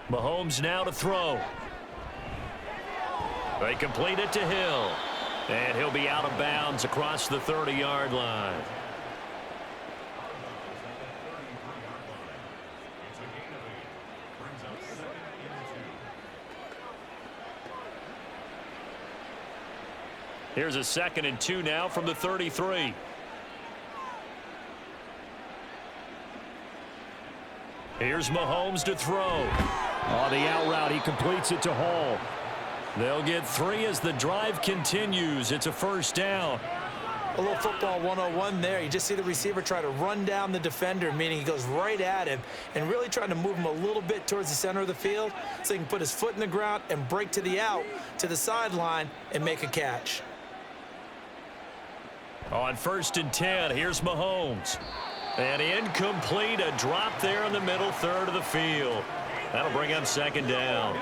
Speaker 1: Mahomes now to throw. They complete it to Hill. And he'll be out of bounds across the 30-yard line. Here's a 2nd and 2 now from the 33. Here's Mahomes to throw.
Speaker 4: On the out route, he completes it to Hall.
Speaker 1: They'll get 3 as the drive continues. It's a first down.
Speaker 3: A little football 101 there. You just see the receiver try to run down the defender, meaning he goes right at him and really trying to move him a little bit towards the center of the field so he can put his foot in the ground and break to the out, to the sideline, and make a catch.
Speaker 1: On 1st and 10, here's Mahomes. And incomplete, a drop there in the middle third of the field. That'll bring up 2nd down.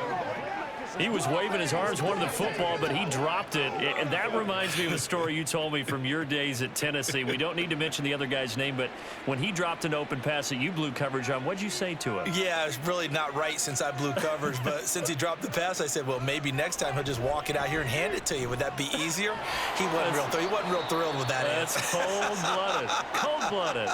Speaker 1: He was waving his arms, wanted the football, but he dropped it. And that reminds me of a story you told me from your days at Tennessee. We don't need to mention the other guy's name, but when he dropped an open pass that you blew coverage on, what'd you say to him?
Speaker 3: Yeah, it's really not right since I blew coverage, but since he dropped the pass, I said, well, maybe next time he'll just walk it out here and hand it to you. Would that be easier? He wasn't real thrilled with that answer.
Speaker 1: That's cold-blooded. Cold-blooded.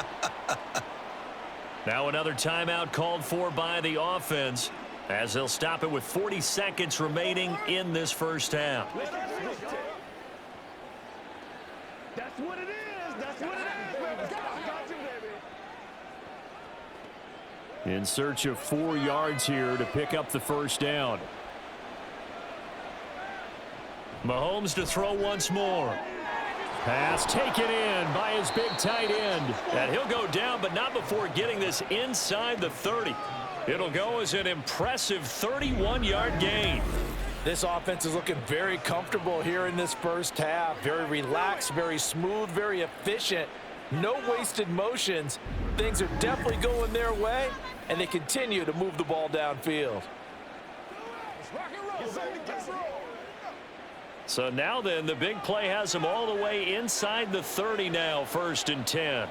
Speaker 1: Now another timeout called for by the offense, as they'll stop it with 40 seconds remaining in this first half.
Speaker 6: That's what it is. That's what it is. Got you, baby.
Speaker 1: In search of 4 yards here to pick up the first down. Mahomes to throw once more. Pass taken in by his big tight end. And he'll go down, but not before getting this inside the 30. It'll go as an impressive 31-yard gain.
Speaker 2: This offense is looking very comfortable here in this first half. Very relaxed, very smooth, very efficient. No wasted motions. Things are definitely going their way, and they continue to move the ball downfield.
Speaker 1: So now then, the big play has them all the way inside the 30 now, 1st and 10.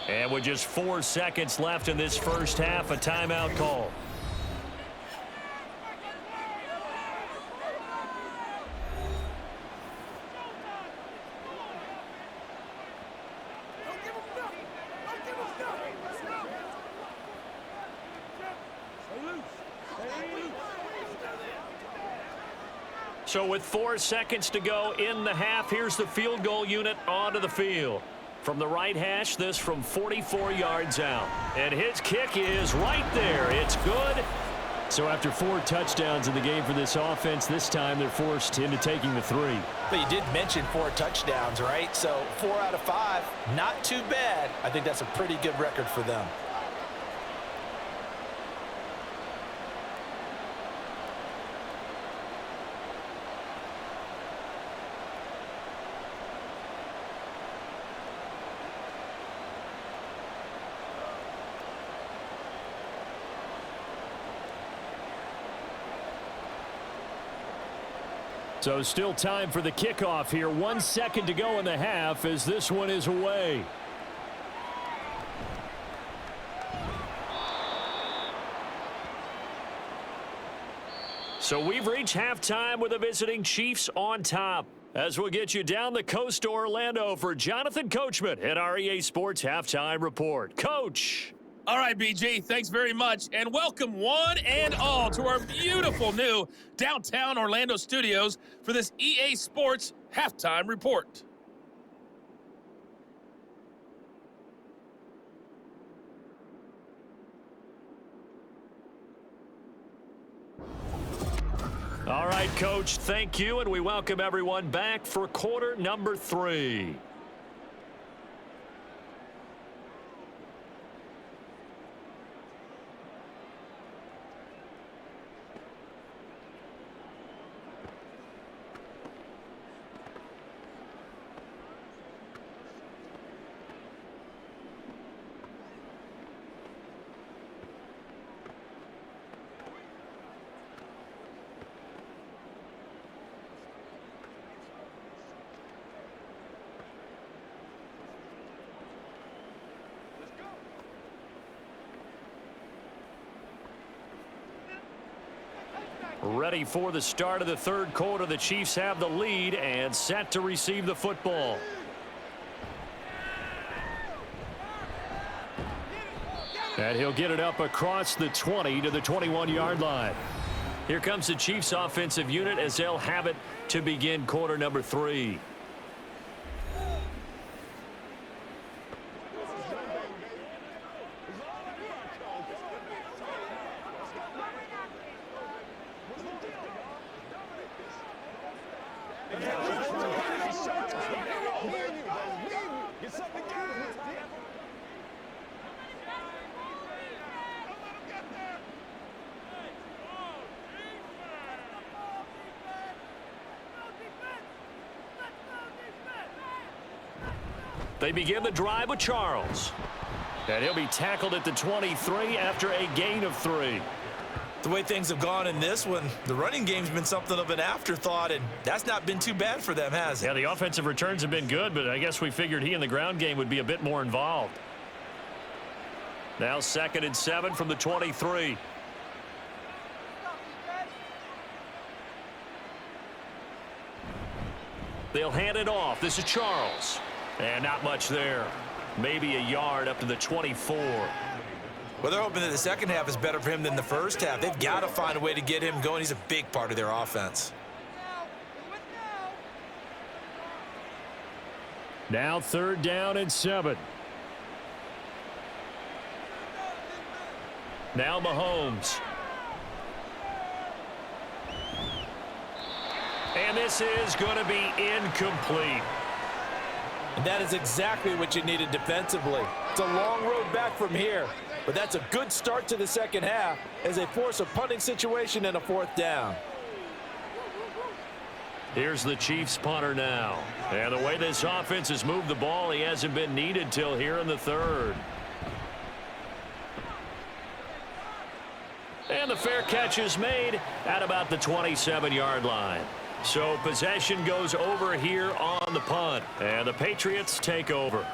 Speaker 1: And with just 4 seconds left in this first half, a timeout call. So with 4 seconds to go in the half, here's the field goal unit onto the field. From the right hash, this from 44 yards out. And his kick is right there. It's good. So after 4 touchdowns in the game for this offense, this time they're forced into taking the 3.
Speaker 3: But you did mention 4 touchdowns, right? So 4 out of 5, not too bad. I think that's a pretty good record for them.
Speaker 1: So still time for the kickoff here. 1 second to go in the half as this one is away. So we've reached halftime with the visiting Chiefs on top. As we'll get you down the coast to Orlando for Jonathan Coachman at our EA Sports Halftime Report. Coach.
Speaker 7: All right, BG, thanks very much, and welcome one and all to our beautiful new downtown Orlando studios for this EA Sports Halftime Report.
Speaker 1: All right, Coach, thank you, and we welcome everyone back for quarter number 3. Ready for the start of the third quarter. The Chiefs have the lead and set to receive the football. And he'll get it up across the 20 to the 21-yard line. Here comes the Chiefs offensive unit as they'll have it to begin quarter number 3. They begin the drive with Charles. And he'll be tackled at the 23 after a gain of 3.
Speaker 2: The way things have gone in this one, the running game's been something of an afterthought, and that's not been too bad for them, has it?
Speaker 4: Yeah, the offensive returns have been good, but I guess we figured he in the ground game would be a bit more involved.
Speaker 1: Now 2nd and 7 from the 23. They'll hand it off. This is Charles. And not much there. Maybe a yard up to the 24.
Speaker 2: Well, they're hoping that the second half is better for him than the first half. They've got to find a way to get him going. He's a big part of their offense.
Speaker 4: Now 3rd down and 7.
Speaker 1: Now Mahomes. And this is going to be incomplete.
Speaker 2: And that is exactly what you needed defensively. It's a long road back from here, but that's a good start to the second half as they force a punting situation and a 4th down.
Speaker 1: Here's the Chiefs punter now. And the way this offense has moved the ball, he hasn't been needed till here in the 3rd. And the fair catch is made at about the 27-yard line. So possession goes over here on the punt. And the Patriots take over.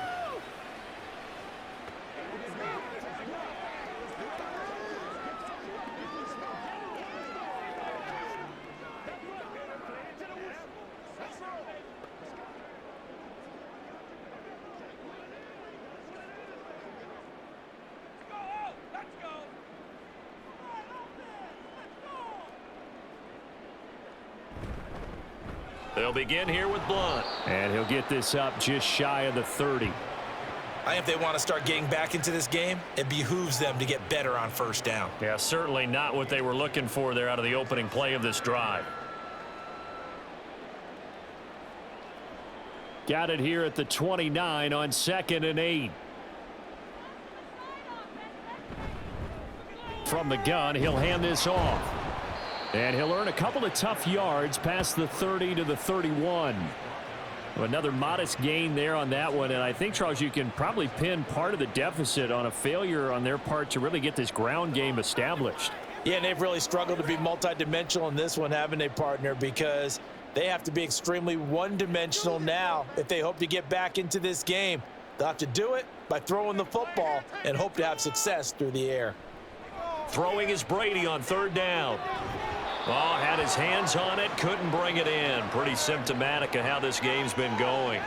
Speaker 1: They'll begin here with Blunt.
Speaker 4: And he'll get this up just shy of the 30.
Speaker 2: I think if they want to start getting back into this game, it behooves them to get better on 1st down.
Speaker 1: Yeah, certainly not what they were looking for there out of the opening play of this drive.
Speaker 4: Got it here at the 29 on 2nd and 8. From the gun, he'll hand this off. And he'll earn a couple of tough yards past the 30 to the 31. Another modest gain there on that one. And I think, Charles, you can probably pin part of the deficit on a failure on their part to really get this ground game established.
Speaker 2: Yeah, and they've really struggled to be multidimensional in this one, haven't they, partner? Because they have to be extremely one-dimensional now if they hope to get back into this game. They'll have to do it by throwing the football and hope to have success through the air.
Speaker 1: Throwing is Brady on 3rd down. Oh, had his hands on it, couldn't bring it in. Pretty symptomatic of how this game's been going.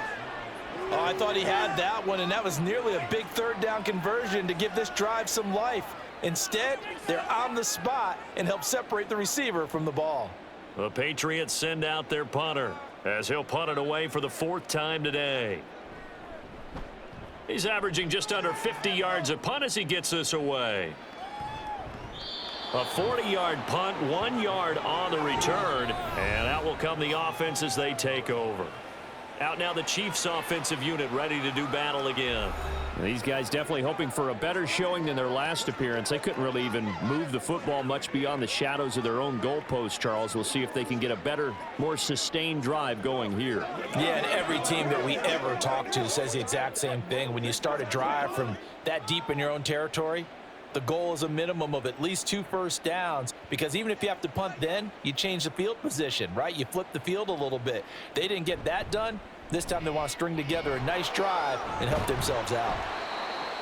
Speaker 2: Oh, I thought he had that one, and that was nearly a big 3rd down conversion to give this drive some life. Instead, they're on the spot and help separate the receiver from the ball.
Speaker 1: The Patriots send out their punter as he'll punt it away for the 4th time today. He's averaging just under 50 yards a punt as he gets this away. A 40-yard punt, 1 yard on the return, and out will come the offense as they take over. Out now the Chiefs offensive unit ready to do battle again.
Speaker 4: These guys definitely hoping for a better showing than their last appearance. They couldn't really even move the football much beyond the shadows of their own goalpost, Charles. We'll see if they can get a better, more sustained drive going here.
Speaker 2: Yeah, and every team that we ever talk to says the exact same thing. When you start a drive from that deep in your own territory, the goal is a minimum of at least 2 first downs, because even if you have to punt then, you change the field position, right? You flip the field a little bit. They didn't get that done. This time they want to string together a nice drive and help themselves out.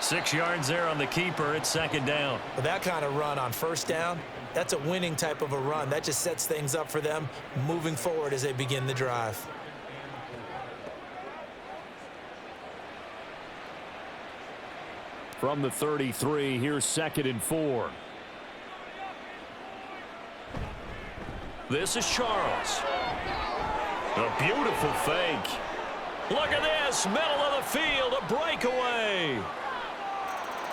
Speaker 1: 6 yards there on the keeper. It's 2nd down.
Speaker 2: With that kind of run on 1st down, that's a winning type of a run. That just sets things up for them moving forward as they begin the drive.
Speaker 4: From the 33, here's 2nd and 4.
Speaker 1: This is Charles. A beautiful fake. Look at this, middle of the field, a breakaway.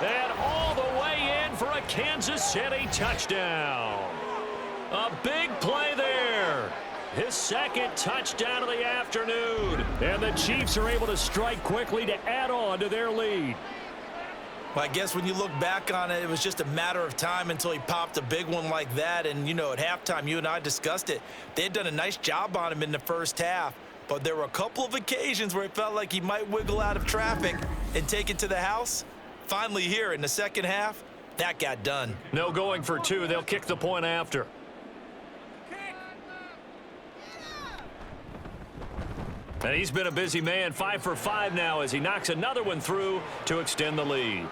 Speaker 1: And all the way in for a Kansas City touchdown. A big play there. His second touchdown of the afternoon. And the Chiefs are able to strike quickly to add on to their lead.
Speaker 2: Well, I guess when you look back on it, it was just a matter of time until he popped a big one like that. And, you know, at halftime, you and I discussed it. They had done a nice job on him in the first half. But there were a couple of occasions where it felt like he might wiggle out of traffic and take it to the house. Finally here in the second half, that got done.
Speaker 1: No going for two. They'll kick the point after. And he's been a busy man, 5 for 5 now as he knocks another one through to extend the lead.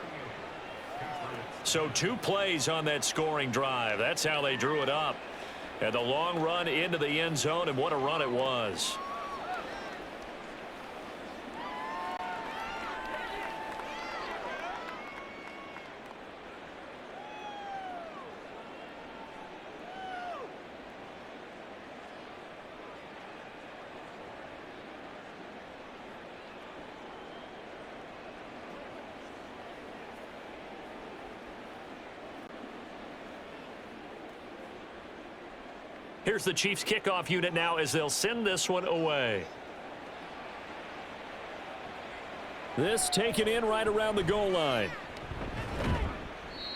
Speaker 1: So 2 plays on that scoring drive. That's how they drew it up. And the long run into the end zone, and what a run it was. Here's the Chiefs kickoff unit now as they'll send this one away. This taken in right around the goal line.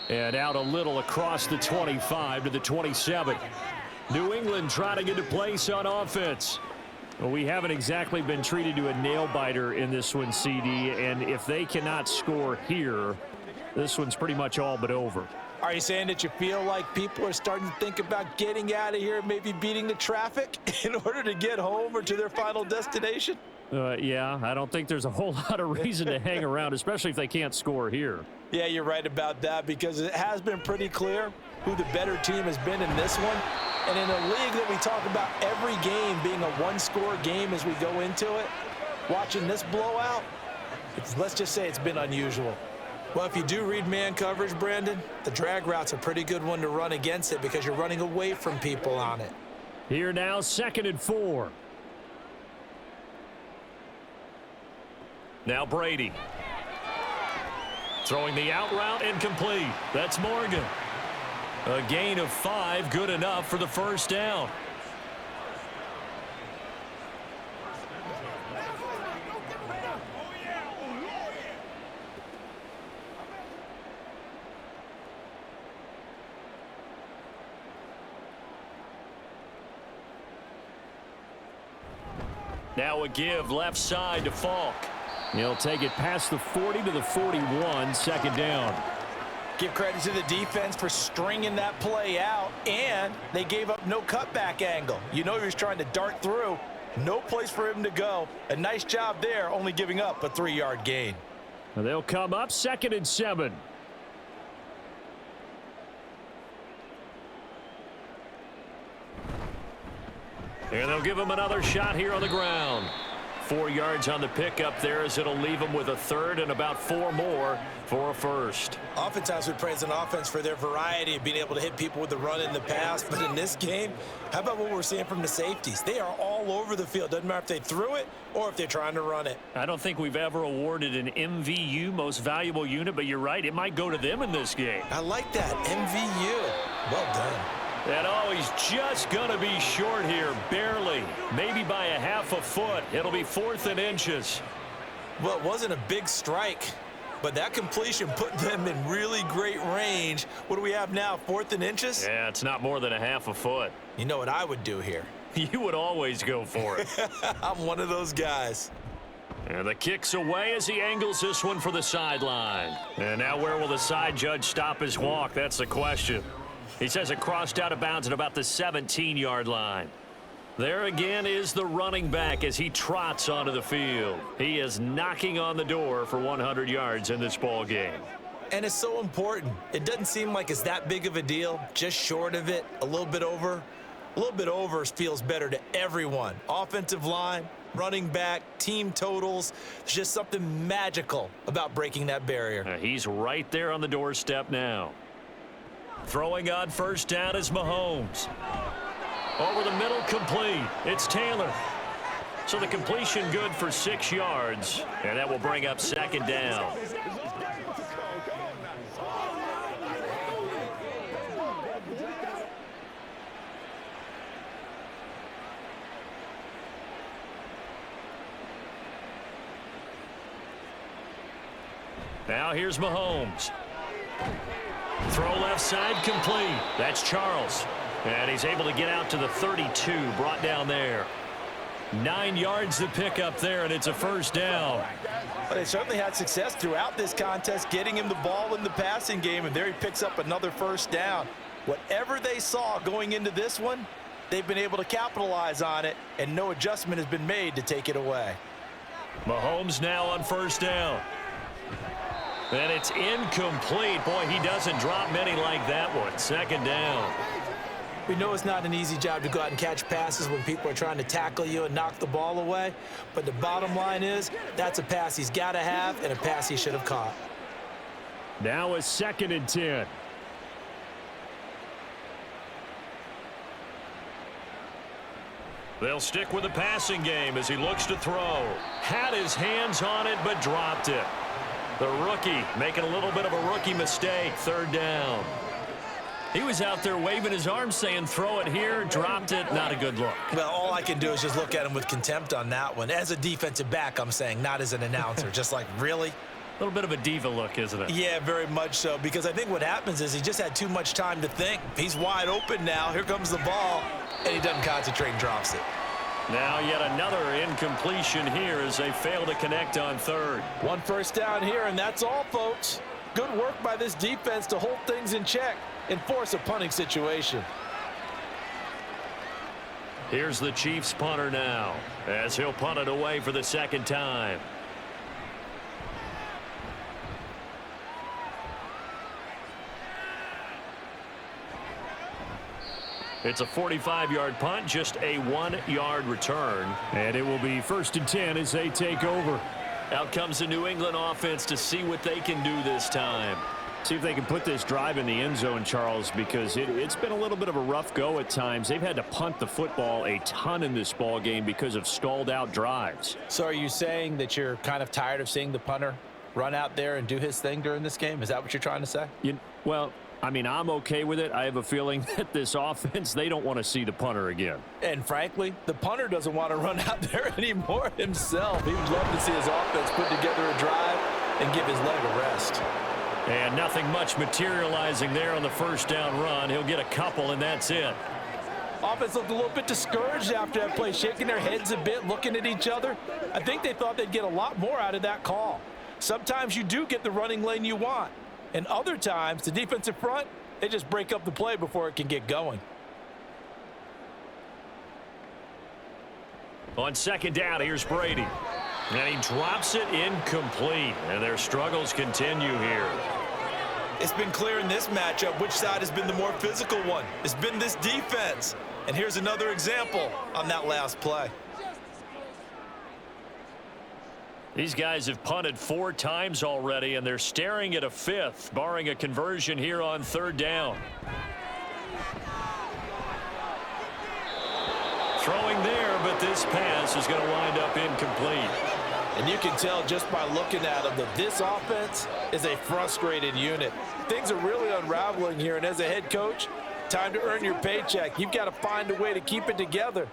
Speaker 1: And out a little across the 25 to the 27. New England trying to get to place on offense. Well, we haven't exactly been treated to a nail-biter in this one, CD. And if they cannot score here, this one's pretty much all but over.
Speaker 2: Are you saying that you feel like people are starting to think about getting out of here, maybe beating the traffic in order to get home or to their final destination?
Speaker 4: Yeah, I don't think there's a whole lot of reason to hang around, especially if they can't score here.
Speaker 2: Yeah, you're right about that because it has been pretty clear who the better team has been in this one. And in a league that we talk about every game being a one-score game as we go into it, watching this blowout, let's just say it's been unusual. Well, if you do read man coverage, Brandon, the drag route's a pretty good one to run against it because you're running away from people on it.
Speaker 4: Here now, 2nd and 4.
Speaker 1: Now Brady. Throwing the out route incomplete. That's Morgan. A gain of 5, good enough for the first down. Now a give left side to Falk.
Speaker 4: He'll take it past the 40 to the 41, 2nd down.
Speaker 2: Give credit to the defense for stringing that play out, and they gave up no cutback angle. You know he was trying to dart through. No place for him to go. A nice job there, only giving up a 3-yard gain.
Speaker 4: And they'll come up 2nd and 7.
Speaker 1: And they'll give him another shot here on the ground. 4 yards on the pickup there as it'll leave him with a 3rd and about 4 more for a first.
Speaker 2: Oftentimes we praise an offense for their variety of being able to hit people with the run in the pass. But in this game, how about what we're seeing from the safeties? They are all over the field. Doesn't matter if they threw it or if they're trying to run it.
Speaker 1: I don't think we've ever awarded an MVU, most valuable unit, but you're right. It might go to them in this game.
Speaker 2: I like that. MVU. Well done.
Speaker 1: And oh, he's just going to be short here, barely. Maybe by a half a foot. It'll be 4th and inches.
Speaker 2: Well, it wasn't a big strike, but that completion put them in really great range. What do we have now, 4th and inches?
Speaker 1: Yeah, it's not more than a half a foot.
Speaker 2: You know what I would do here?
Speaker 1: You would always go for it.
Speaker 2: I'm one of those guys.
Speaker 1: And the kick's away as he angles this one for the sideline. And now where will the side judge stop his walk? That's the question. He says it crossed out of bounds at about the 17-yard line. There again is the running back as he trots onto the field. He is knocking on the door for 100 yards in this ball game.
Speaker 2: And it's so important. It doesn't seem like it's that big of a deal, just short of it, a little bit over. A little bit over feels better to everyone. Offensive line, running back, team totals. There's just something magical about breaking that barrier.
Speaker 1: He's right there on the doorstep now. Throwing on first down is Mahomes. Over the middle, complete. It's Taylor. So the completion good for 6 yards, and that will bring up 2nd down. Now here's Mahomes. Throw left side complete. That's Charles. And he's able to get out to the 32, brought down there. 9 yards to pick up there, and it's a first down.
Speaker 2: Well, they certainly had success throughout this contest, getting him the ball in the passing game, and there he picks up another first down. Whatever they saw going into this one, they've been able to capitalize on it, and no adjustment has been made to take it away.
Speaker 1: Mahomes now on first down. And it's incomplete. Boy, he doesn't drop many like that one. Second down.
Speaker 2: We know it's not an easy job to go out and catch passes when people are trying to tackle you and knock the ball away. But the bottom line is that's a pass he's got to have and a pass he should have caught.
Speaker 4: Now a 2nd and 10.
Speaker 1: They'll stick with the passing game as he looks to throw. Had his hands on it, but dropped it. The rookie making a little bit of a rookie mistake. Third down. He was out there waving his arms saying, throw it here, dropped it, not a good look.
Speaker 2: Well, all I can do is just look at him with contempt on that one. As a defensive back, I'm saying, not as an announcer. Just like, really?
Speaker 1: A little bit of a diva look, isn't it?
Speaker 2: Yeah, very much so, because I think what happens is he just had too much time to think. He's wide open now. Here comes the ball, and he doesn't concentrate and drops it.
Speaker 1: Now yet another incompletion here as they fail to connect on third.
Speaker 2: One first down here, and that's all, folks. Good work by this defense to hold things in check and force a punting situation.
Speaker 1: Here's the Chiefs punter now as he'll punt it away for the second time. It's a 45-yard punt, just a 1-yard return.
Speaker 4: And it will be 1st and 10 as they take over.
Speaker 1: Out comes the New England offense to see what they can do this time.
Speaker 4: See if they can put this drive in the end zone, Charles, because it's been a little bit of a rough go at times. They've had to punt the football a ton in this ball game because of stalled-out drives.
Speaker 2: So are you saying that you're kind of tired of seeing the punter run out there and do his thing during this game? Is that what you're trying to say?
Speaker 4: Well, I mean, I'm okay with it. I have a feeling that this offense, they don't want to see the punter again.
Speaker 2: And frankly, the punter doesn't want to run out there anymore himself. He would love to see his offense put together a drive and give his leg a rest.
Speaker 1: And nothing much materializing there on the first down run. He'll get a couple, and that's it.
Speaker 2: Offense looked a little bit discouraged after that play, shaking their heads a bit, looking at each other. I think they thought they'd get a lot more out of that call. Sometimes you do get the running lane you want. And other times, the defensive front, they just break up the play before it can get going.
Speaker 1: On second down, here's Brady. And he drops it incomplete. And their struggles continue here.
Speaker 2: It's been clear in this matchup which side has been the more physical one. It's been this defense. And here's another example on that last play.
Speaker 1: These guys have punted 4 times already, and they're staring at a 5th, barring a conversion here on third down. Throwing there, but this pass is going to wind up incomplete.
Speaker 2: And you can tell just by looking at them that this offense is a frustrated unit. Things are really unraveling here, and as a head coach, time to earn your paycheck. You've got to find a way to keep it together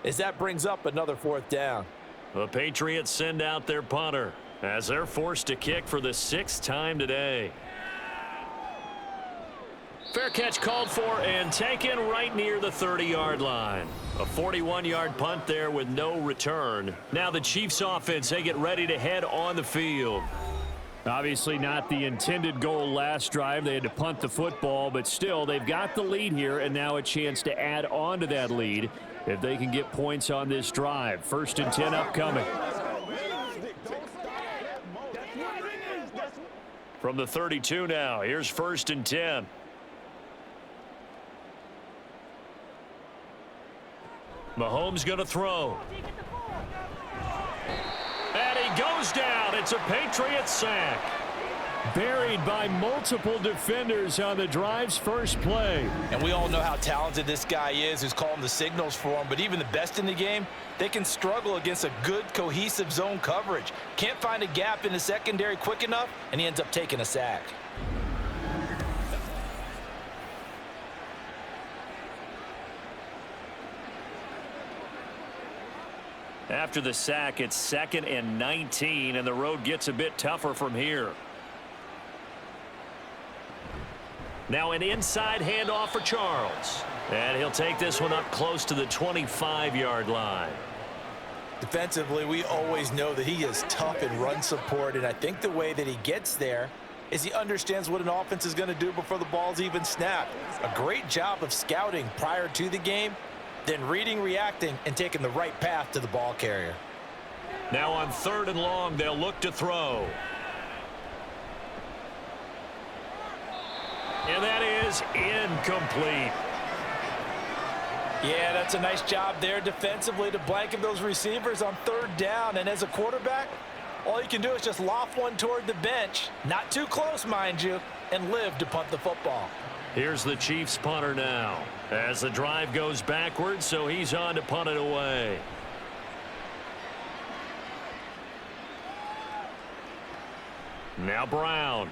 Speaker 2: as that brings up another 4th down.
Speaker 1: The Patriots send out their punter as they're forced to kick for the 6th time today. Fair catch called for and taken right near the 30-yard line. A 41-yard punt there with no return. Now the Chiefs offense, they get ready to head on the field.
Speaker 4: Obviously not the intended goal last drive. They had to punt the football, but still they've got the lead here and now a chance to add on to that lead if they can get points on this drive. 1st and 10 upcoming.
Speaker 1: From the 32 now, here's 1st and 10. Mahomes going to throw. And he goes down. It's a Patriots sack.
Speaker 4: Buried by multiple defenders on the drive's first play.
Speaker 2: And we all know how talented this guy is who's calling the signals for him, but even the best in the game, they can struggle against a good cohesive zone coverage. Can't find a gap in the secondary quick enough, and he ends up taking a sack.
Speaker 1: After the sack, it's 2nd and 19, and the road gets a bit tougher from here. Now an inside handoff for Charles. And he'll take this one up close to the 25-yard line.
Speaker 2: Defensively, we always know that he is tough in run support, and I think the way that he gets there is he understands what an offense is going to do before the ball's even snapped. A great job of scouting prior to the game, then reading, reacting, and taking the right path to the ball carrier.
Speaker 1: Now on 3rd and long, they'll look to throw. And that is incomplete.
Speaker 2: Yeah, that's a nice job there defensively to blanket those receivers on 3rd down. And as a quarterback, all you can do is just loft one toward the bench, not too close, mind you, and live to punt the football.
Speaker 1: Here's the Chiefs punter now as the drive goes backwards, so he's on to punt it away. Now Brown.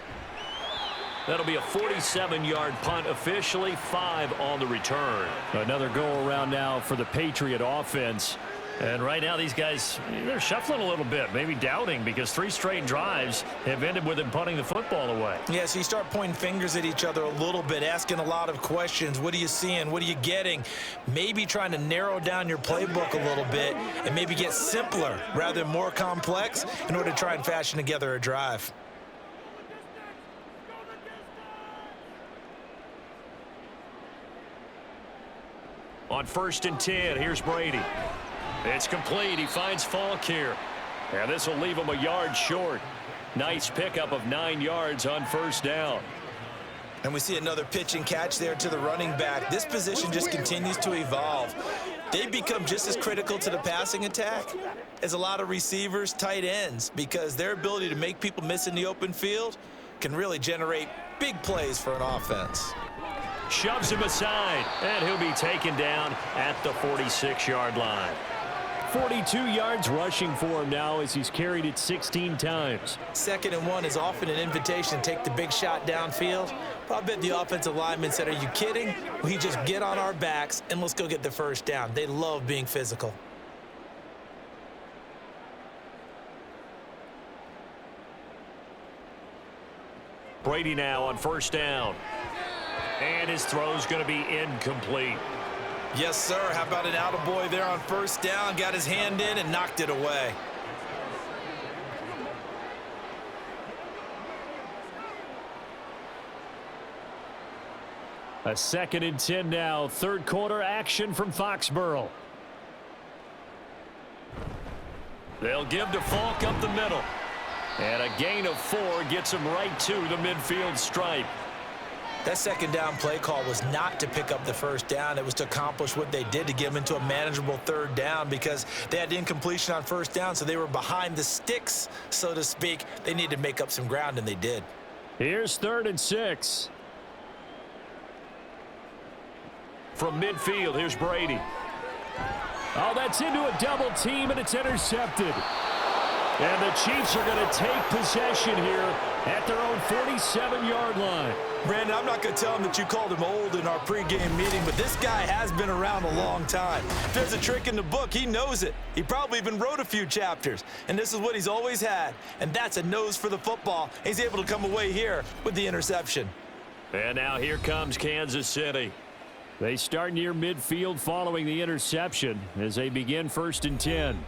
Speaker 1: That'll be a 47-yard punt, officially 5 on the return.
Speaker 4: Another go-around now for the Patriot offense. And right now these guys, they're shuffling a little bit, maybe doubting, because 3 straight drives have ended with them punting the football away.
Speaker 2: Yeah, so you start pointing fingers at each other a little bit, asking a lot of questions. What are you seeing? What are you getting? Maybe trying to narrow down your playbook a little bit and maybe get simpler rather than more complex in order to try and fashion together a drive.
Speaker 1: On 1st and 10, here's Brady. It's complete. He finds Falk here. And this will leave him a yard short. Nice pickup of 9 yards on 1st down.
Speaker 2: And we see another pitch and catch there to the running back. This position just continues to evolve. They become just as critical to the passing attack as a lot of receivers, tight ends, because their ability to make people miss in the open field can really generate big plays for an offense.
Speaker 1: Shoves him aside, and he'll be taken down at the 46-yard line.
Speaker 4: 42 yards rushing for him now as he's carried it 16 times.
Speaker 2: 2nd and 1 is often an invitation to take the big shot downfield. But I bet the offensive lineman said, are you kidding? We just get on our backs and let's go get the 1st down. They love being physical.
Speaker 1: Brady now on 1st down. And his throw's going to be incomplete.
Speaker 2: Yes, sir. How about an attaboy there on 1st down? Got his hand in and knocked it away.
Speaker 4: A 2nd and 10 now. 3rd quarter action from Foxborough.
Speaker 1: They'll give to Falk up the middle. And a gain of 4 gets him right to the midfield stripe.
Speaker 2: That 2nd down play call was not to pick up the 1st down. It was to accomplish what they did to get them into a manageable 3rd down because they had incompletion on 1st down, so they were behind the sticks, so to speak. They needed to make up some ground, and they did.
Speaker 4: Here's 3rd and 6.
Speaker 1: From midfield, here's Brady.
Speaker 4: Oh, that's into a double team, and it's intercepted. And the Chiefs are going to take possession here at their own 47-yard line.
Speaker 2: Brandon, I'm not going to tell him that you called him old in our pregame meeting, but this guy has been around a long time. If there's a trick in the book, he knows it. He probably even wrote a few chapters, and this is what he's always had, and that's a nose for the football. He's able to come away here with the interception.
Speaker 1: And now here comes Kansas City.
Speaker 4: They start near midfield following the interception as they begin 1st and 10.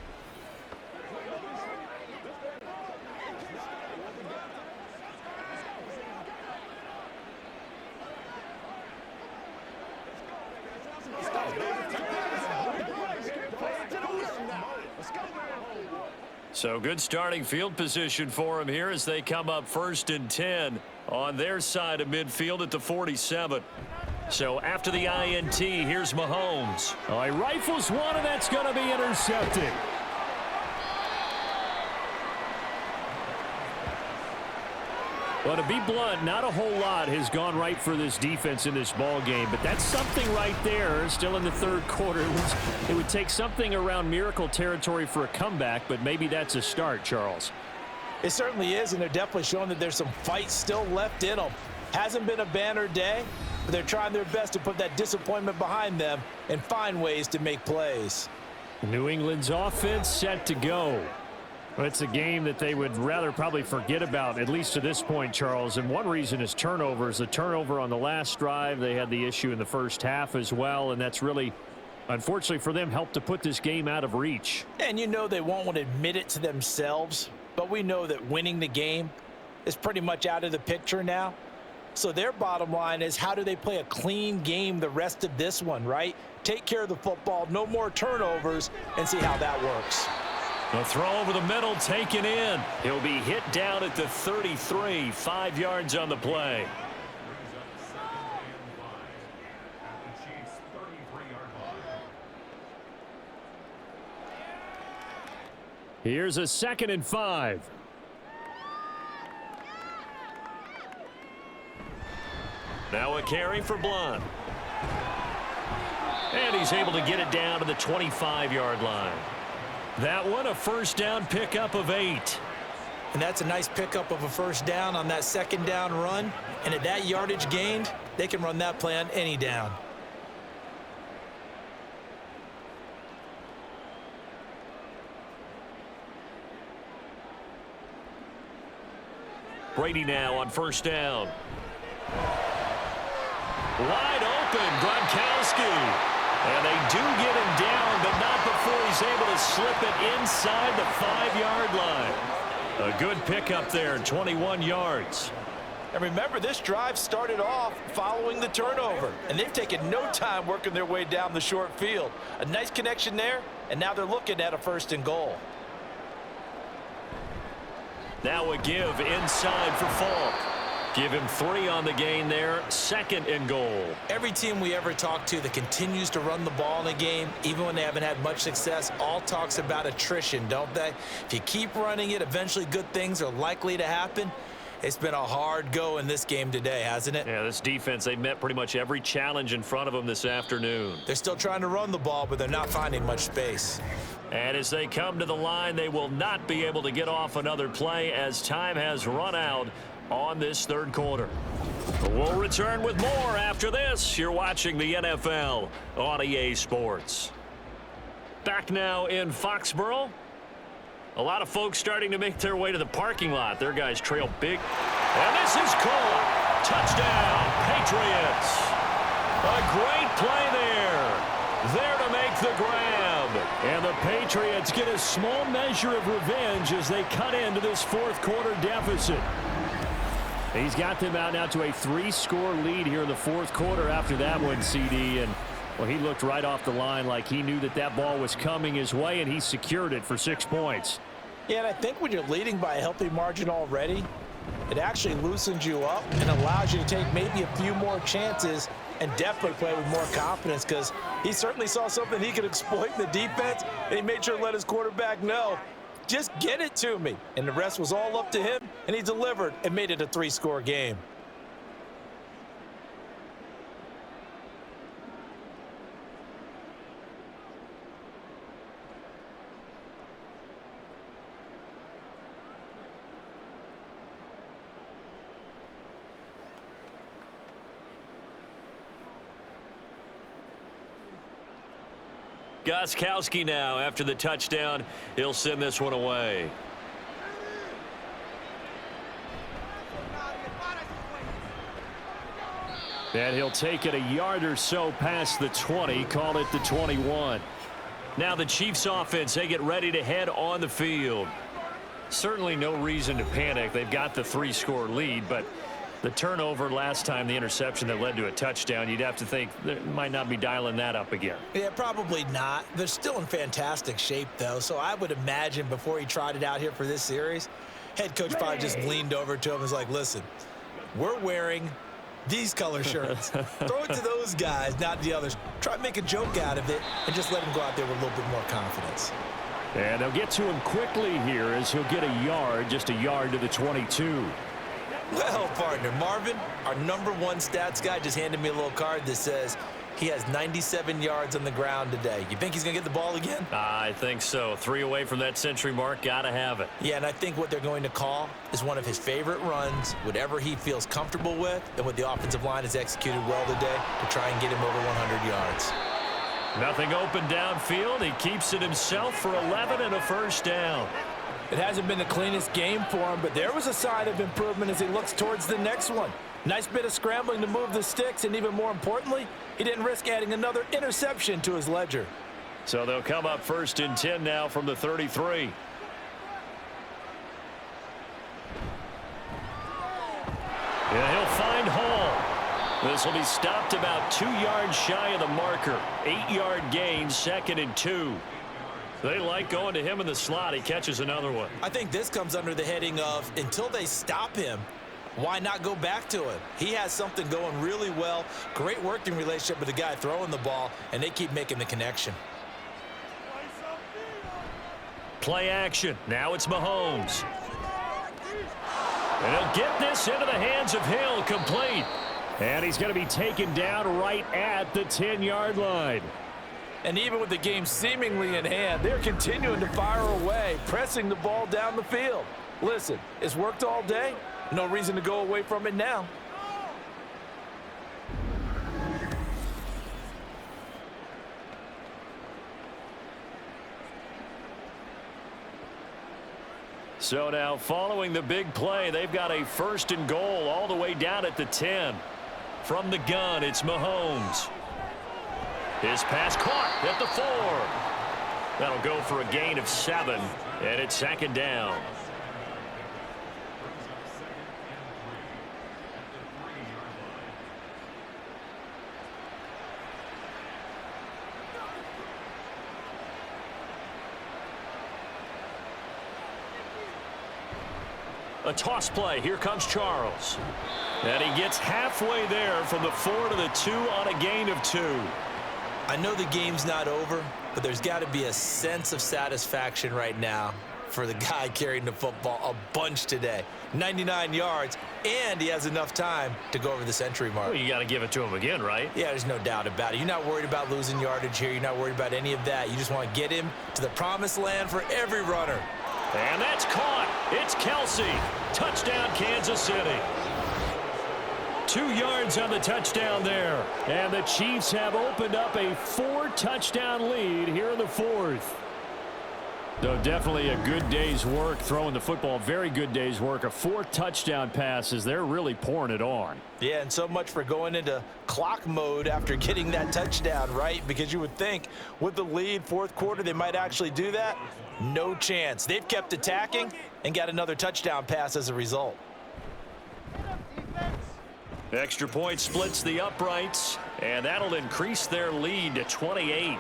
Speaker 1: So good starting field position for him here as they come up 1st and 10 on their side of midfield at the 47. So after the INT, here's Mahomes.
Speaker 4: Oh, he rifles one, and that's going to be intercepted. Well, to be blunt, not a whole lot has gone right for this defense in this ball game, but that's something right there. Still in the 3rd quarter. It would take something around miracle territory for a comeback, but maybe that's a start, Charles.
Speaker 2: It certainly is, and they're definitely showing that there's some fight still left in them. Hasn't been a banner day, but they're trying their best to put that disappointment behind them and find ways to make plays.
Speaker 4: New England's offense set to go. Well, it's a game that they would rather probably forget about, at least to this point, Charles. And one reason is turnovers. The turnover on the last drive, they had the issue in the first half as well, and that's really, unfortunately for them, helped to put this game out of reach.
Speaker 2: And you know they won't want to admit it to themselves, but we know that winning the game is pretty much out of the picture now. So their bottom line is, how do they play a clean game the rest of this one, right? Take care of the football, no more turnovers, and see how that works.
Speaker 1: The throw over the middle, taken in. He'll be hit down at the 33, 5 yards on the play.
Speaker 4: Here's a 2nd and 5.
Speaker 1: Now a carry for Blunt. And he's able to get it down to the 25-yard line. That one, a first down pickup of 8.
Speaker 3: And that's a nice pickup of a first down on that 2nd down run. And at that yardage gained, they can run that play on any down.
Speaker 1: Brady now on first down. Wide open, Gronkowski. And they do get him down, but not before he's able to slip it inside the 5-yard line. A good pickup there, 21 yards.
Speaker 2: And remember, this drive started off following the turnover, and they've taken no time working their way down the short field. A nice connection there, and now they're looking at a 1st and goal.
Speaker 1: Now a give inside for Falk. Give him 3 on the gain there, 2nd and goal.
Speaker 3: Every team we ever talk to that continues to run the ball in a game, even when they haven't had much success, all talks about attrition, don't they? If you keep running it, eventually good things are likely to happen. It's been a hard go in this game today, hasn't it?
Speaker 1: Yeah, this defense, they met pretty much every challenge in front of them this afternoon.
Speaker 3: They're still trying to run the ball, but they're not finding much space.
Speaker 1: And as they come to the line, they will not be able to get off another play as time has run out on this 3rd quarter. We'll return with more after this. You're watching the NFL on EA Sports. Back now in Foxborough. A lot of folks starting to make their way to the parking lot. Their guys trail big. And this is caught. Touchdown, Patriots. A great play there. There to make the grab.
Speaker 4: And the Patriots get a small measure of revenge as they cut into this 4th quarter deficit. He's got them out now to a 3-score lead here in the 4th quarter after that one, CD. And, well, he looked right off the line like he knew that that ball was coming his way, and he secured it for 6 points.
Speaker 2: Yeah, and I think when you're leading by a healthy margin already, it actually loosens you up and allows you to take maybe a few more chances and definitely play with more confidence, because he certainly saw something he could exploit in the defense, and he made sure to let his quarterback know, just get it to me. And the rest was all up to him, and he delivered and made it a 3-score game.
Speaker 1: Gostkowski now after the touchdown. He'll send this one away.
Speaker 4: And he'll take it a yard or so past the 20, call it the 21.
Speaker 1: Now the Chiefs offense, they get ready to head on the field. Certainly no reason to panic. They've got the 3-score lead, but the turnover last time, the interception that led to a touchdown, you'd have to think they might not be dialing that up again.
Speaker 3: Yeah, probably not. They're still in fantastic shape, though, so I would imagine before he tried it out here for this series, head coach probably just leaned over to him and was like, listen, we're wearing these color shirts. Throw it to those guys, not the others. Try to make a joke out of it and just let him go out there with a little bit more confidence.
Speaker 4: And they'll get to him quickly here as he'll get a yard, just a yard to the 22.
Speaker 3: Well, partner, Marvin, our #1 stats guy, just handed me a little card that says he has 97 yards on the ground today. You think he's going to get the ball again?
Speaker 1: I think so. 3 away from that century mark. Got to have it.
Speaker 3: Yeah, and I think what they're going to call is one of his favorite runs, whatever he feels comfortable with, and what the offensive line has executed well today to try and get him over 100 yards.
Speaker 1: Nothing open downfield. He keeps it himself for 11 and a first down.
Speaker 2: It hasn't been the cleanest game for him, but there was a sign of improvement as he looks towards the next one. Nice bit of scrambling to move the sticks, and even more importantly, he didn't risk adding another interception to his ledger.
Speaker 1: So they'll come up 1st and 10 now from the 33. Yeah, he'll find Hall. This will be stopped about 2 yards shy of the marker. 8-yard gain, 2nd and 2. They like going to him in the slot. He catches another one.
Speaker 3: I think this comes under the heading of until they stop him, why not go back to him? He has something going really well. Great working relationship with the guy throwing the ball, and they keep making the connection.
Speaker 1: Play action. Now it's Mahomes. And he'll get this into the hands of Hill, complete. And he's going to be taken down right at the 10-yard line.
Speaker 2: And even with the game seemingly in hand, they're continuing to fire away, pressing the ball down the field. Listen, it's worked all day. No reason to go away from it now.
Speaker 1: So now following the big play, they've got a 1st and goal all the way down at the 10. From the gun, it's Mahomes. His pass caught at the 4. That'll go for a gain of 7, and it's 2nd down. A toss play. Here comes Charles. And he gets halfway there from the 4 to the 2 on a gain of 2.
Speaker 3: I know the game's not over, but there's got to be a sense of satisfaction right now for the guy carrying the football a bunch today. 99 yards, and he has enough time to go over the century mark.
Speaker 1: Well, you got to give it to him again, right?
Speaker 3: Yeah, there's no doubt about it. You're not worried about losing yardage here. You're not worried about any of that. You just want to get him to the promised land for every runner.
Speaker 1: And that's caught. It's Kelsey. Touchdown, Kansas City. 2 yards on the touchdown there. And the Chiefs have opened up a 4-touchdown lead here in the 4th. So definitely a good day's work throwing the football. Very good day's work. A 4-touchdown passes. They're really pouring it on.
Speaker 2: Yeah, and so much for going into clock mode after getting that touchdown, right? Because you would think with the lead, 4th quarter, they might actually do that. No chance. They've kept attacking and got another touchdown pass as a result.
Speaker 1: Extra point splits the uprights, and that'll increase their lead to 28.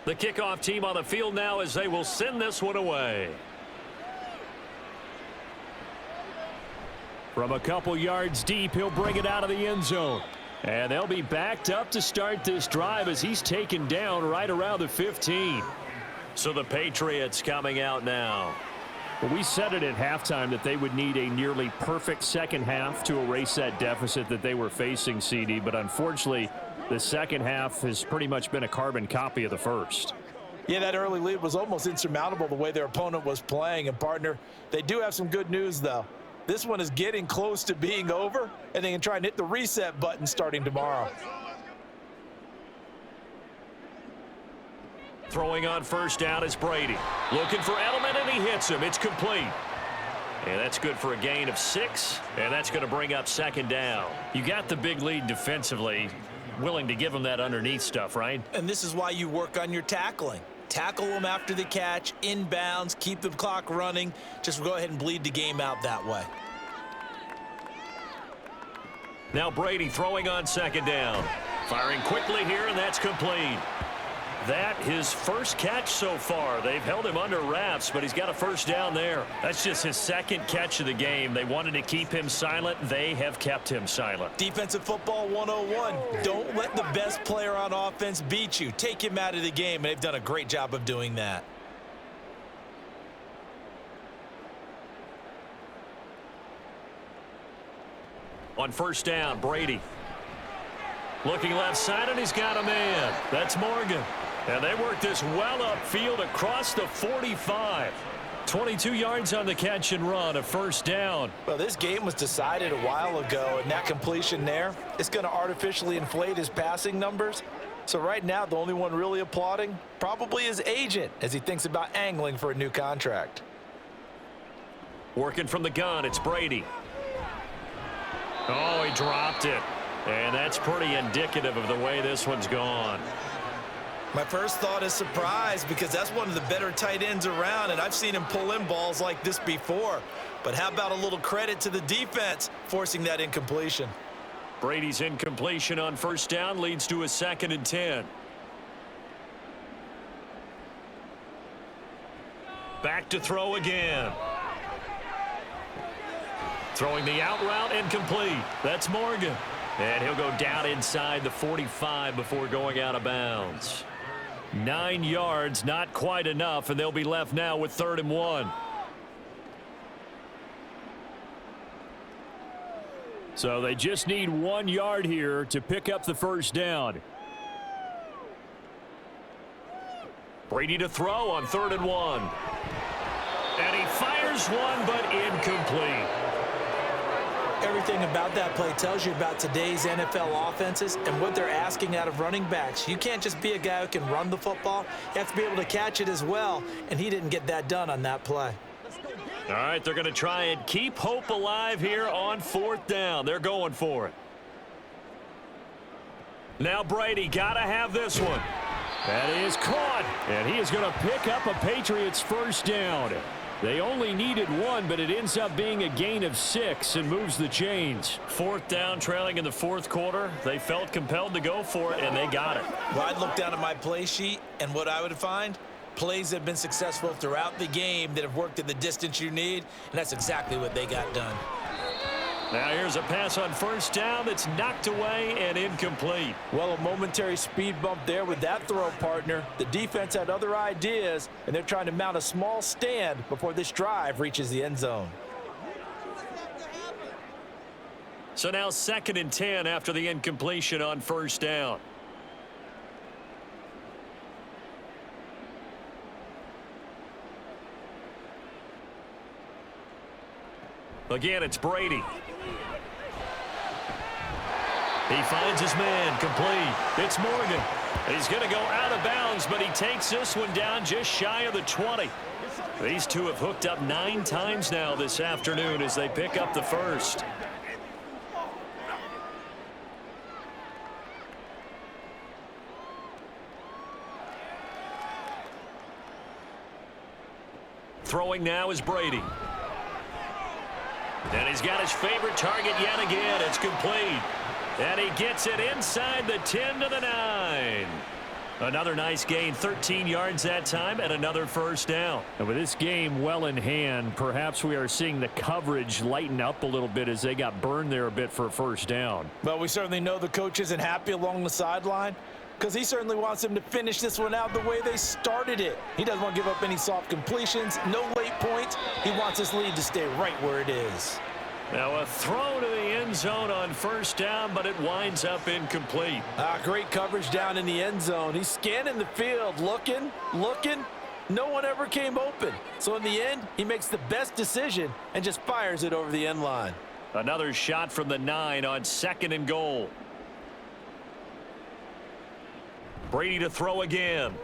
Speaker 1: The kickoff team on the field now as they will send this one away. From a couple yards deep, he'll bring it out of the end zone. And they'll be backed up to start this drive as he's taken down right around the 15. So the Patriots coming out now.
Speaker 4: Well, we said it at halftime that they would need a nearly perfect second half to erase that deficit that they were facing, CD. But unfortunately, the second half has pretty much been a carbon copy of the first.
Speaker 2: Yeah, that early lead was almost insurmountable the way their opponent was playing. And, partner, they do have some good news, though. This one is getting close to being over, and they can try and hit the reset button starting tomorrow.
Speaker 1: Throwing on first down is Brady. Looking for Edelman, and he hits him. It's complete. And that's good for a gain of 6, and that's going to bring up 2nd down. You got the big lead defensively. Willing to give them that underneath stuff, right?
Speaker 3: And this is why you work on your tackling. Tackle them after the catch, inbounds, keep the clock running. Just go ahead and bleed the game out that way.
Speaker 1: Now Brady throwing on 2nd down. Firing quickly here, and that's complete. That his first catch so far. They've held him under wraps, but he's got a first down there. That's just his 2nd catch of the game. They wanted to keep him silent. They have kept him silent.
Speaker 3: Defensive football 101. Don't let the best player on offense beat you. Take him out of the game, and they've done a great job of doing that.
Speaker 1: On first down, Brady. Looking left side, and he's got a man. That's Morgan. And they work this well upfield across the 45. 22 yards on the catch and run, a first down.
Speaker 2: Well, this game was decided a while ago, and that completion there is going to artificially inflate his passing numbers. So right now, the only one really applauding probably his agent as he thinks about angling for a new contract.
Speaker 1: Working from the gun, it's Brady. Oh, he dropped it. And that's pretty indicative of the way this one's gone.
Speaker 2: My first thought is surprise, because that's one of the better tight ends around, and I've seen him pull in balls like this before. But how about a little credit to the defense forcing that incompletion?
Speaker 1: Brady's incompletion on first down leads to a 2nd and 10. Back to throw again. Throwing the out route, incomplete. That's Morgan. And he'll go down inside the 45 before going out of bounds. 9 yards, not quite enough, and they'll be left now with 3rd and 1. So they just need 1 yard here to pick up the first down. Brady to throw on 3rd and 1. And he fires one, but incomplete.
Speaker 2: Everything about that play tells you about today's NFL offenses and what they're asking out of running backs. You can't just be a guy who can run the football. You have to be able to catch it as well, and he didn't get that done on that play.
Speaker 1: All right, they're going to try and keep hope alive here on 4th down. They're going for it. Now Brady got to have this one. That is caught, and he is going to pick up a Patriots first down. They only needed 1, but it ends up being a gain of 6 and moves the chains. 4th down, trailing in the 4th quarter. They felt compelled to go for it, and they got it.
Speaker 2: Well, I'd look down at my play sheet, and what I would find, plays that have been successful throughout the game that have worked at the distance you need, and that's exactly what they got done.
Speaker 1: Now here's a pass on first down that's knocked away and incomplete.
Speaker 2: Well, a momentary speed bump there with that throw, partner. The defense had other ideas, and they're trying to mount a small stand before this drive reaches the end zone.
Speaker 1: So now 2nd and 10 after the incompletion on first down. Again, it's Brady. He finds his man, complete. It's Morgan. He's going to go out of bounds, but he takes this one down just shy of the 20. These two have hooked up 9 times now this afternoon as they pick up the first. Throwing now is Brady. And he's got his favorite target yet again. It's complete. And he gets it inside the 10 to the 9. Another nice gain, 13 yards that time, and another first down.
Speaker 4: And with this game well in hand, perhaps we are seeing the coverage lighten up a little bit as they got burned there a bit for a first down.
Speaker 2: Well, we certainly know the coach isn't happy along the sideline, because he certainly wants them to finish this one out the way they started it. He doesn't want to give up any soft completions, no late points. He wants his lead to stay right where it is.
Speaker 1: Now a throw to the end zone on first down, but it winds up incomplete.
Speaker 2: Great coverage down in the end zone. He's scanning the field, looking. No one ever came open. So in the end, he makes the best decision and just fires it over the end line.
Speaker 1: Another shot from the 9 on 2nd and goal. Brady to throw again.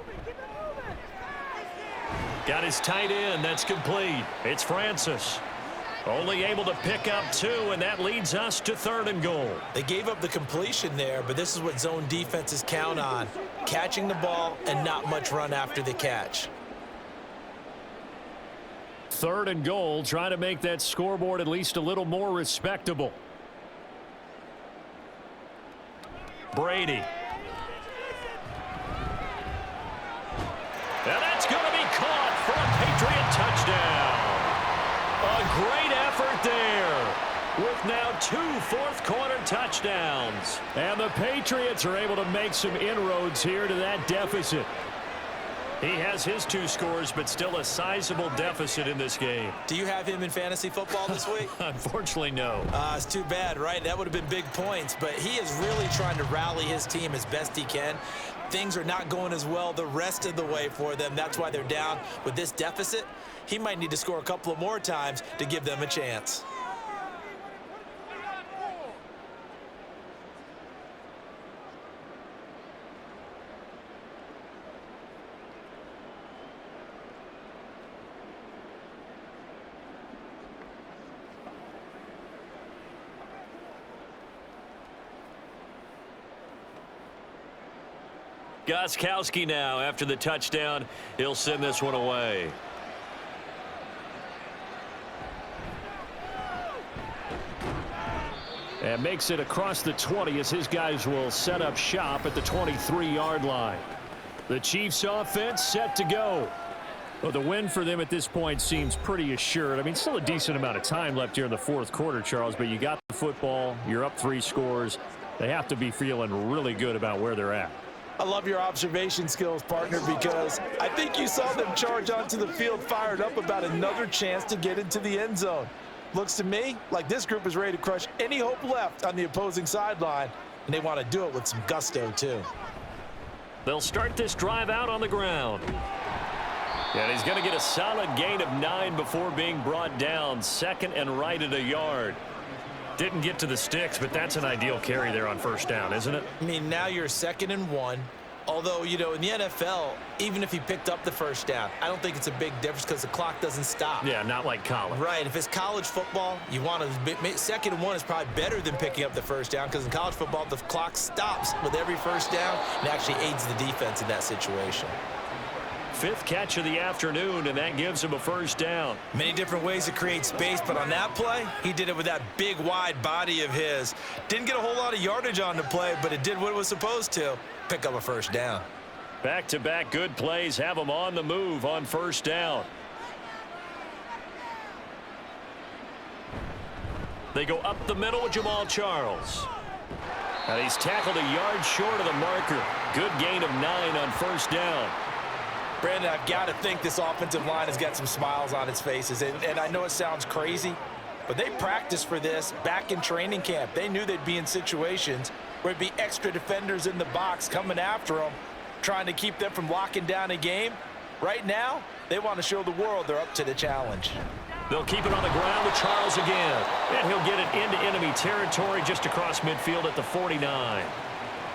Speaker 1: Got his tight end. That's complete. It's Francis. Only able to pick up 2, and that leads us to 3rd and goal.
Speaker 2: They gave up the completion there, but this is what zone defenses count on. Catching the ball and not much run after the catch.
Speaker 4: 3rd and goal, trying to make that scoreboard at least a little more respectable.
Speaker 1: Brady. And that's going to be caught for a Patriot touchdown. A great effort there with now 2 fourth-quarter touchdowns.
Speaker 4: And the Patriots are able to make some inroads here to that deficit.
Speaker 1: He has his 2 scores, but still a sizable deficit in this game.
Speaker 3: Do you have him in fantasy football this week?
Speaker 1: Unfortunately, no.
Speaker 3: It's too bad, right? That would have been big points, but he is really trying to rally his team as best he can. Things are not going as well the rest of the way for them. That's why they're down with this deficit. He might need to score a couple of more times to give them a chance.
Speaker 1: Gostkowski now after the touchdown. He'll send this one away. And makes it across the 20 as his guys will set up shop at the 23-yard line. The Chiefs offense set to go. Well, the win for them at this point seems pretty assured. I mean, still a decent amount of time left here in the fourth quarter, Charles, but you got the football. You're up 3 scores. They have to be feeling really good about where they're at.
Speaker 2: I love your observation skills, partner, because I think you saw them charge onto the field fired up about another chance to get into the end zone. Looks to me like this group is ready to crush any hope left on the opposing sideline, and they want to do it with some gusto, too.
Speaker 1: They'll start this drive out on the ground. And he's going to get a solid gain of 9 before being brought down. 2nd and right at a yard. Didn't get to the sticks, but that's an ideal carry there on first down, isn't it?
Speaker 3: I mean, now you're 2nd and 1. Although, you know, in the NFL, even if he picked up the first down, I don't think it's a big difference because the clock doesn't stop.
Speaker 1: Yeah, not like college.
Speaker 3: Right. If it's college football, you want to 2nd and 1 is probably better than picking up the first down because in college football, the clock stops with every first down and actually aids the defense in that situation.
Speaker 1: 5th catch of the afternoon, and that gives him a first down.
Speaker 3: Many different ways to create space, but on that play, he did it with that big, wide body of his. Didn't get a whole lot of yardage on the play, but it did what it was supposed to, pick up a first down.
Speaker 1: Back-to-back good plays have him on the move on first down. They go up the middle with Jamal Charles. And he's tackled a yard short of the marker. Good gain of 9 on first down.
Speaker 3: Brandon, I've got to think this offensive line has got some smiles on its faces. And I know it sounds crazy, but they practiced for this back in training camp. They knew they'd be in situations where it'd be extra defenders in the box coming after them, trying to keep them from locking down a game. Right now, they want to show the world they're up to the challenge.
Speaker 1: They'll keep it on the ground with Charles again. And he'll get it into enemy territory just across midfield at the 49.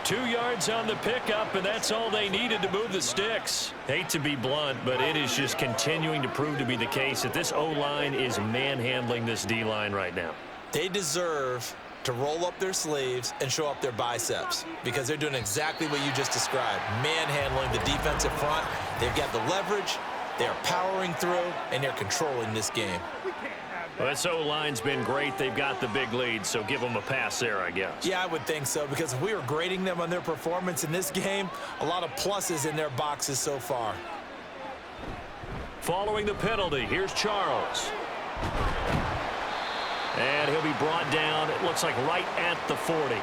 Speaker 1: 2 yards on the pickup, and that's all they needed to move the sticks. Hate to be blunt, but it is just continuing to prove to be the case that this O-line is manhandling this D-line right now.
Speaker 3: They deserve to roll up their sleeves and show up their biceps because they're doing exactly what you just described, manhandling the defensive front. They've got the leverage, they're powering through, and they're controlling this game.
Speaker 1: Well, this O-line's been great. They've got the big lead, so give them a pass there, I guess.
Speaker 3: Yeah, I would think so, because if we were grading them on their performance in this game, a lot of pluses in their boxes so far.
Speaker 1: Following the penalty, here's Charles. And he'll be brought down, it looks like right at the 40.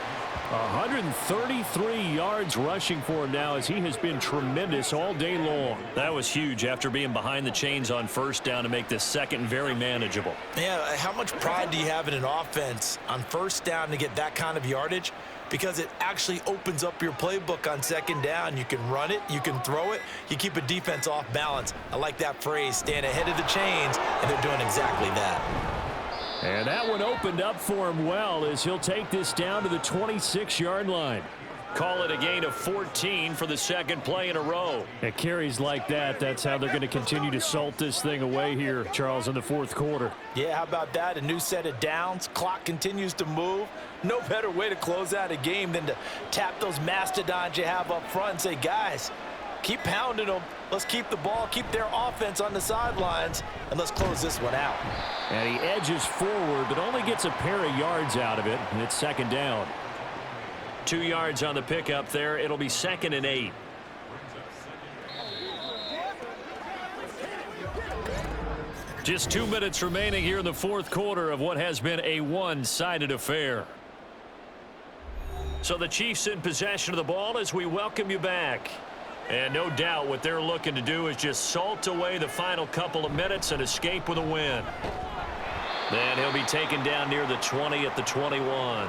Speaker 1: 133 yards rushing for him now as he has been tremendous all day long. That was huge after being behind the chains on first down to make this second very manageable.
Speaker 3: Yeah, how much pride do you have in an offense on first down to get that kind of yardage? Because it actually opens up your playbook on second down. You can run it, you can throw it, you keep a defense off balance. I like that phrase, stand ahead of the chains, and they're doing exactly that.
Speaker 1: And that one opened up for him well as he'll take this down to the 26-yard line. Call it a gain of 14 for the second play in a row. It carries like that. That's how they're going to continue to salt this thing away here, Charles, in the fourth quarter.
Speaker 3: Yeah, how about that? A new set of downs. Clock continues to move. No better way to close out a game than to tap those mastodons you have up front and say, guys, keep pounding them. Let's keep the ball, keep their offense on the sidelines, and let's close this one out.
Speaker 1: And he edges forward, but only gets a pair of yards out of it, and it's second down. 2 yards on the pickup there. It'll be 2nd and 8. Just 2 minutes remaining here in the fourth quarter of what has been a one-sided affair. So the Chiefs in possession of the ball as we welcome you back. And no doubt what they're looking to do is just salt away the final couple of minutes and escape with a win. Then he'll be taken down near the 20 at the 21.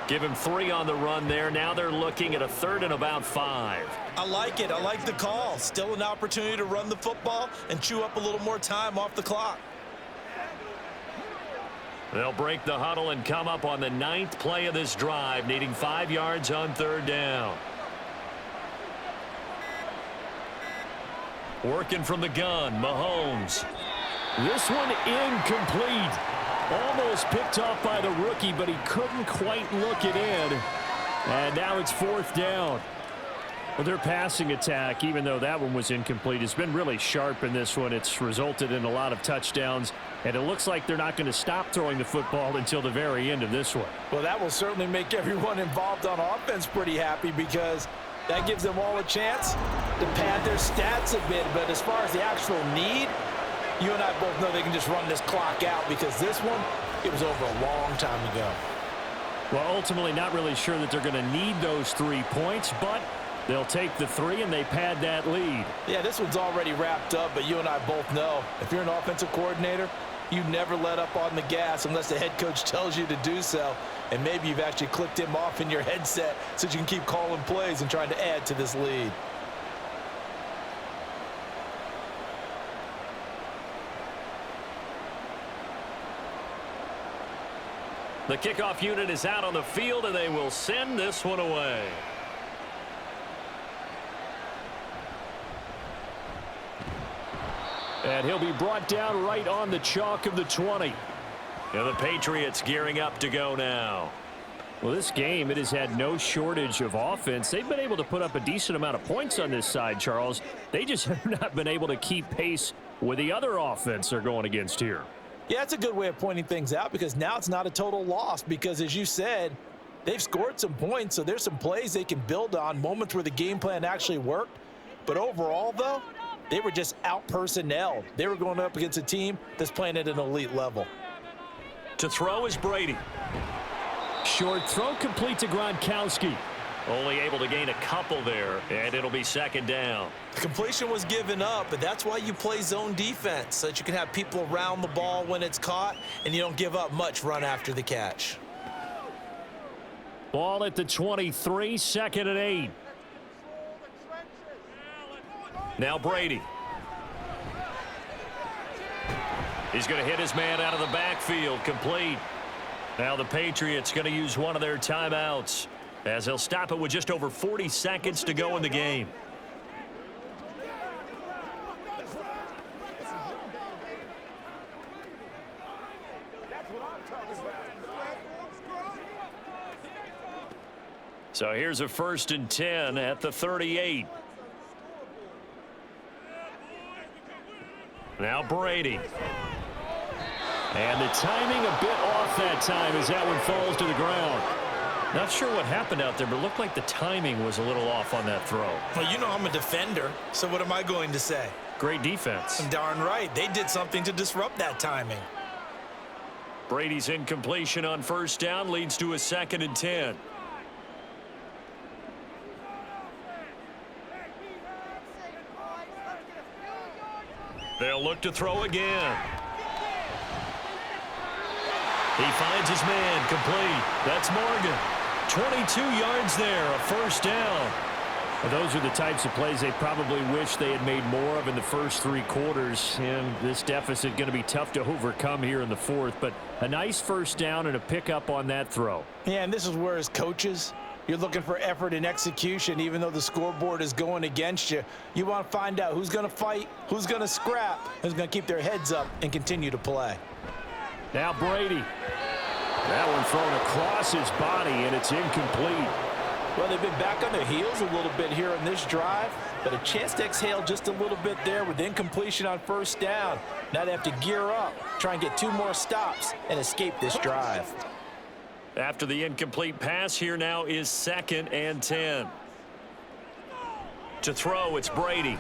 Speaker 1: Give him 3 on the run there. Now they're looking at a 3rd and about 5.
Speaker 2: I like it. I like the call. Still an opportunity to run the football and chew up a little more time off the clock.
Speaker 1: They'll break the huddle and come up on the 9th play of this drive, needing 5 yards on 3rd down. Working from the gun, Mahomes.
Speaker 4: This one incomplete. Almost picked off by the rookie, but he couldn't quite look it in. And now it's 4th down. Well, their passing attack, even though that one was incomplete, has been really sharp in this one. It's resulted in a lot of touchdowns, and it looks like they're not going to stop throwing the football until the very end of this one.
Speaker 2: Well, that will certainly make everyone involved on offense pretty happy, because that gives them all a chance to pad their stats a bit. But as far as the actual need, you and I both know they can just run this clock out, because this one, it was over a long time ago.
Speaker 4: Well, ultimately not really sure that they're going to need those 3 points, but they'll take the 3 and they pad that lead.
Speaker 2: Yeah, this one's already wrapped up, but you and I both know if you're an offensive coordinator, you never let up on the gas unless the head coach tells you to do so. And maybe you've actually clicked him off in your headset so you can keep calling plays and trying to add to this lead.
Speaker 1: The kickoff unit is out on the field, and they will send this one away.
Speaker 4: And he'll be brought down right on the chalk of the 20.
Speaker 1: And the Patriots gearing up to go now.
Speaker 4: Well, this game, it has had no shortage of offense. They've been able to put up a decent amount of points on this side, Charles. They just have not been able to keep pace with the other offense they're going against here.
Speaker 2: Yeah, it's a good way of pointing things out, because now it's not a total loss, because as you said, they've scored some points, so there's some plays they can build on, moments where the game plan actually worked. But overall, though, they were just out-personnelled. They were going up against a team that's playing at an elite level.
Speaker 1: To throw is Brady.
Speaker 4: Short throw complete to Gronkowski.
Speaker 1: Only able to gain a couple there, and it'll be 2nd down.
Speaker 2: The completion was given up, but that's why you play zone defense, so that you can have people around the ball when it's caught, and you don't give up much run after the catch.
Speaker 4: Ball at the 23, 2nd and 8.
Speaker 1: Now Brady. He's going to hit his man out of the backfield, complete. Now the Patriots going to use one of their timeouts, as they'll stop it with just over 40 seconds to go in the game. So here's a 1st and 10 at the 38. Now Brady.
Speaker 4: And the timing a bit off that time as that one falls to the ground. Not sure what happened out there, but it looked like the timing was a little off on that throw.
Speaker 2: Well, you know I'm a defender, so what am I going to say?
Speaker 4: Great defense.
Speaker 2: Darn right. They did something to disrupt that timing.
Speaker 1: Brady's incompletion on 1st down leads to a 2nd and 10. They'll look to throw again. He finds his man, complete. That's Morgan. 22 yards there, a 1st down.
Speaker 4: Well, those are the types of plays they probably wish they had made more of in the first 3 quarters. And this deficit going to be tough to overcome here in the 4th. But a nice 1st down and a pickup on that throw.
Speaker 2: Yeah, and this is where, as coaches, you're looking for effort and execution. Even though the scoreboard is going against you, you want to find out who's going to fight, who's going to scrap, who's going to keep their heads up and continue to play.
Speaker 4: Now Brady. That one thrown across his body, and it's incomplete.
Speaker 2: Well, they've been back on their heels a little bit here in this drive, but a chance to exhale just a little bit there with incompletion on 1st down. Now they have to gear up, try and get 2 more stops and escape this drive.
Speaker 1: After the incomplete pass, here now is 2nd and 10. To throw, it's Brady.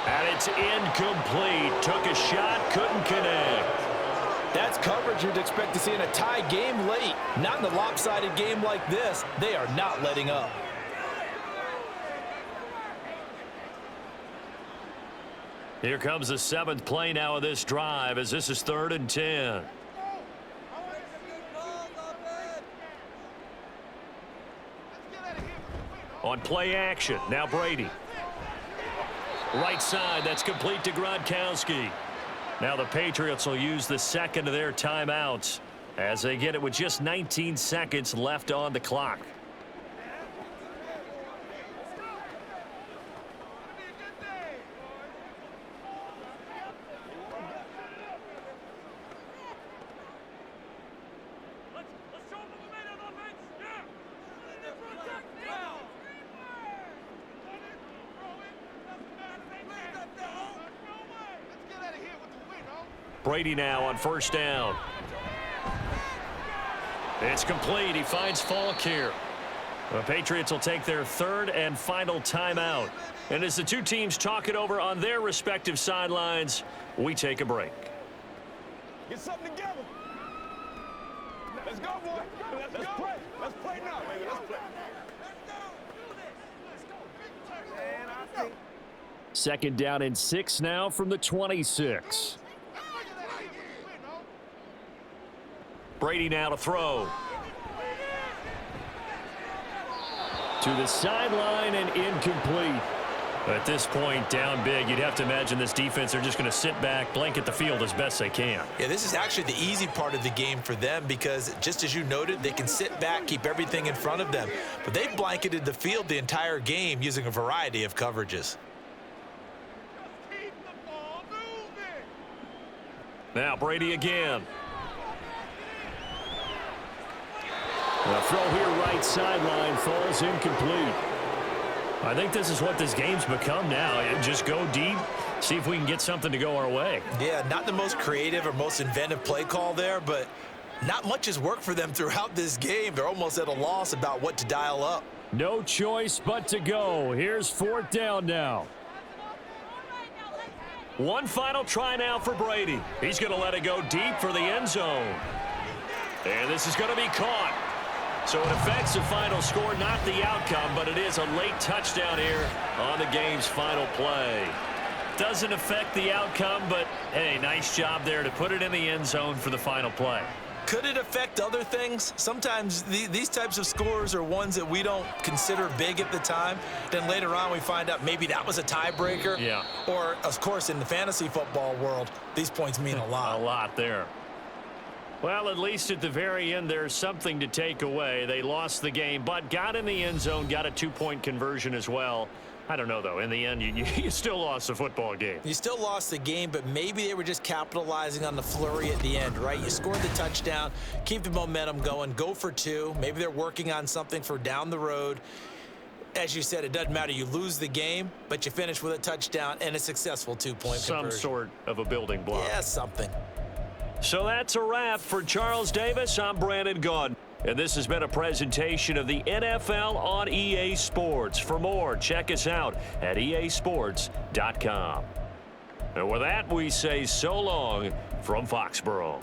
Speaker 1: And it's incomplete. Took a shot, couldn't connect.
Speaker 2: That's coverage you'd expect to see in a tie game late. Not in a lopsided game like this. They are not letting up.
Speaker 1: Here comes the 7th play now of this drive as this is 3rd and 10. On play action, now Brady. Right side, that's complete to Gronkowski. Now the Patriots will use the second of their timeouts as they get it with just 19 seconds left on the clock. Brady now on 1st down. It's complete. He finds Falk here. The Patriots will take their 3rd and final timeout. And as the two teams talk it over on their respective sidelines, we take a break.
Speaker 6: Get something together. Let's go, boy. Let's play. Let's play now, baby. Let's play. Let's go.
Speaker 1: 2nd down and 6 now from the 26. Brady now to throw. To the sideline and incomplete. At this point, down big, you'd have to imagine this defense are just going to sit back, blanket the field as best they can.
Speaker 3: Yeah, this is actually the easy part of the game for them because, just as you noted, they can sit back, keep everything in front of them. But they've blanketed the field the entire game using a variety of coverages.
Speaker 1: Now Brady again. The throw here right sideline falls incomplete. I think this is what this game's become now. Just go deep, see if we can get something to go our way.
Speaker 3: Yeah, not the most creative or most inventive play call there, but not much has worked for them throughout this game. They're almost at a loss about what to dial up.
Speaker 1: No choice but to go. Here's 4th down now. One final try now for Brady. He's going to let it go deep for the end zone. And this is going to be caught. So it affects the final score, not the outcome, but it is a late touchdown here on the game's final play. Doesn't affect the outcome, but, hey, nice job there to put it in the end zone for the final play.
Speaker 3: Could it affect other things? Sometimes these types of scores are ones that we don't consider big at the time. Then later on we find out maybe that was a tiebreaker.
Speaker 1: Yeah.
Speaker 3: Or, of course, in the fantasy football world, these points mean a lot.
Speaker 1: A lot there. Well, at least at the very end, there's something to take away. They lost the game, but got in the end zone, got a 2-point conversion as well. I don't know, though. In the end, you still lost the football game.
Speaker 3: You still lost the game, but maybe they were just capitalizing on the flurry at the end, right? You scored the touchdown, keep the momentum going, go for 2. Maybe they're working on something for down the road. As you said, it doesn't matter. You lose the game, but you finish with a touchdown and a successful 2-point conversion.
Speaker 1: Some sort of a building block.
Speaker 3: Yeah, something.
Speaker 1: So that's a wrap. For Charles Davis, I'm Brandon Gaudin. And this has been a presentation of the NFL on EA Sports. For more, check us out at easports.com. And with that, we say so long from Foxborough.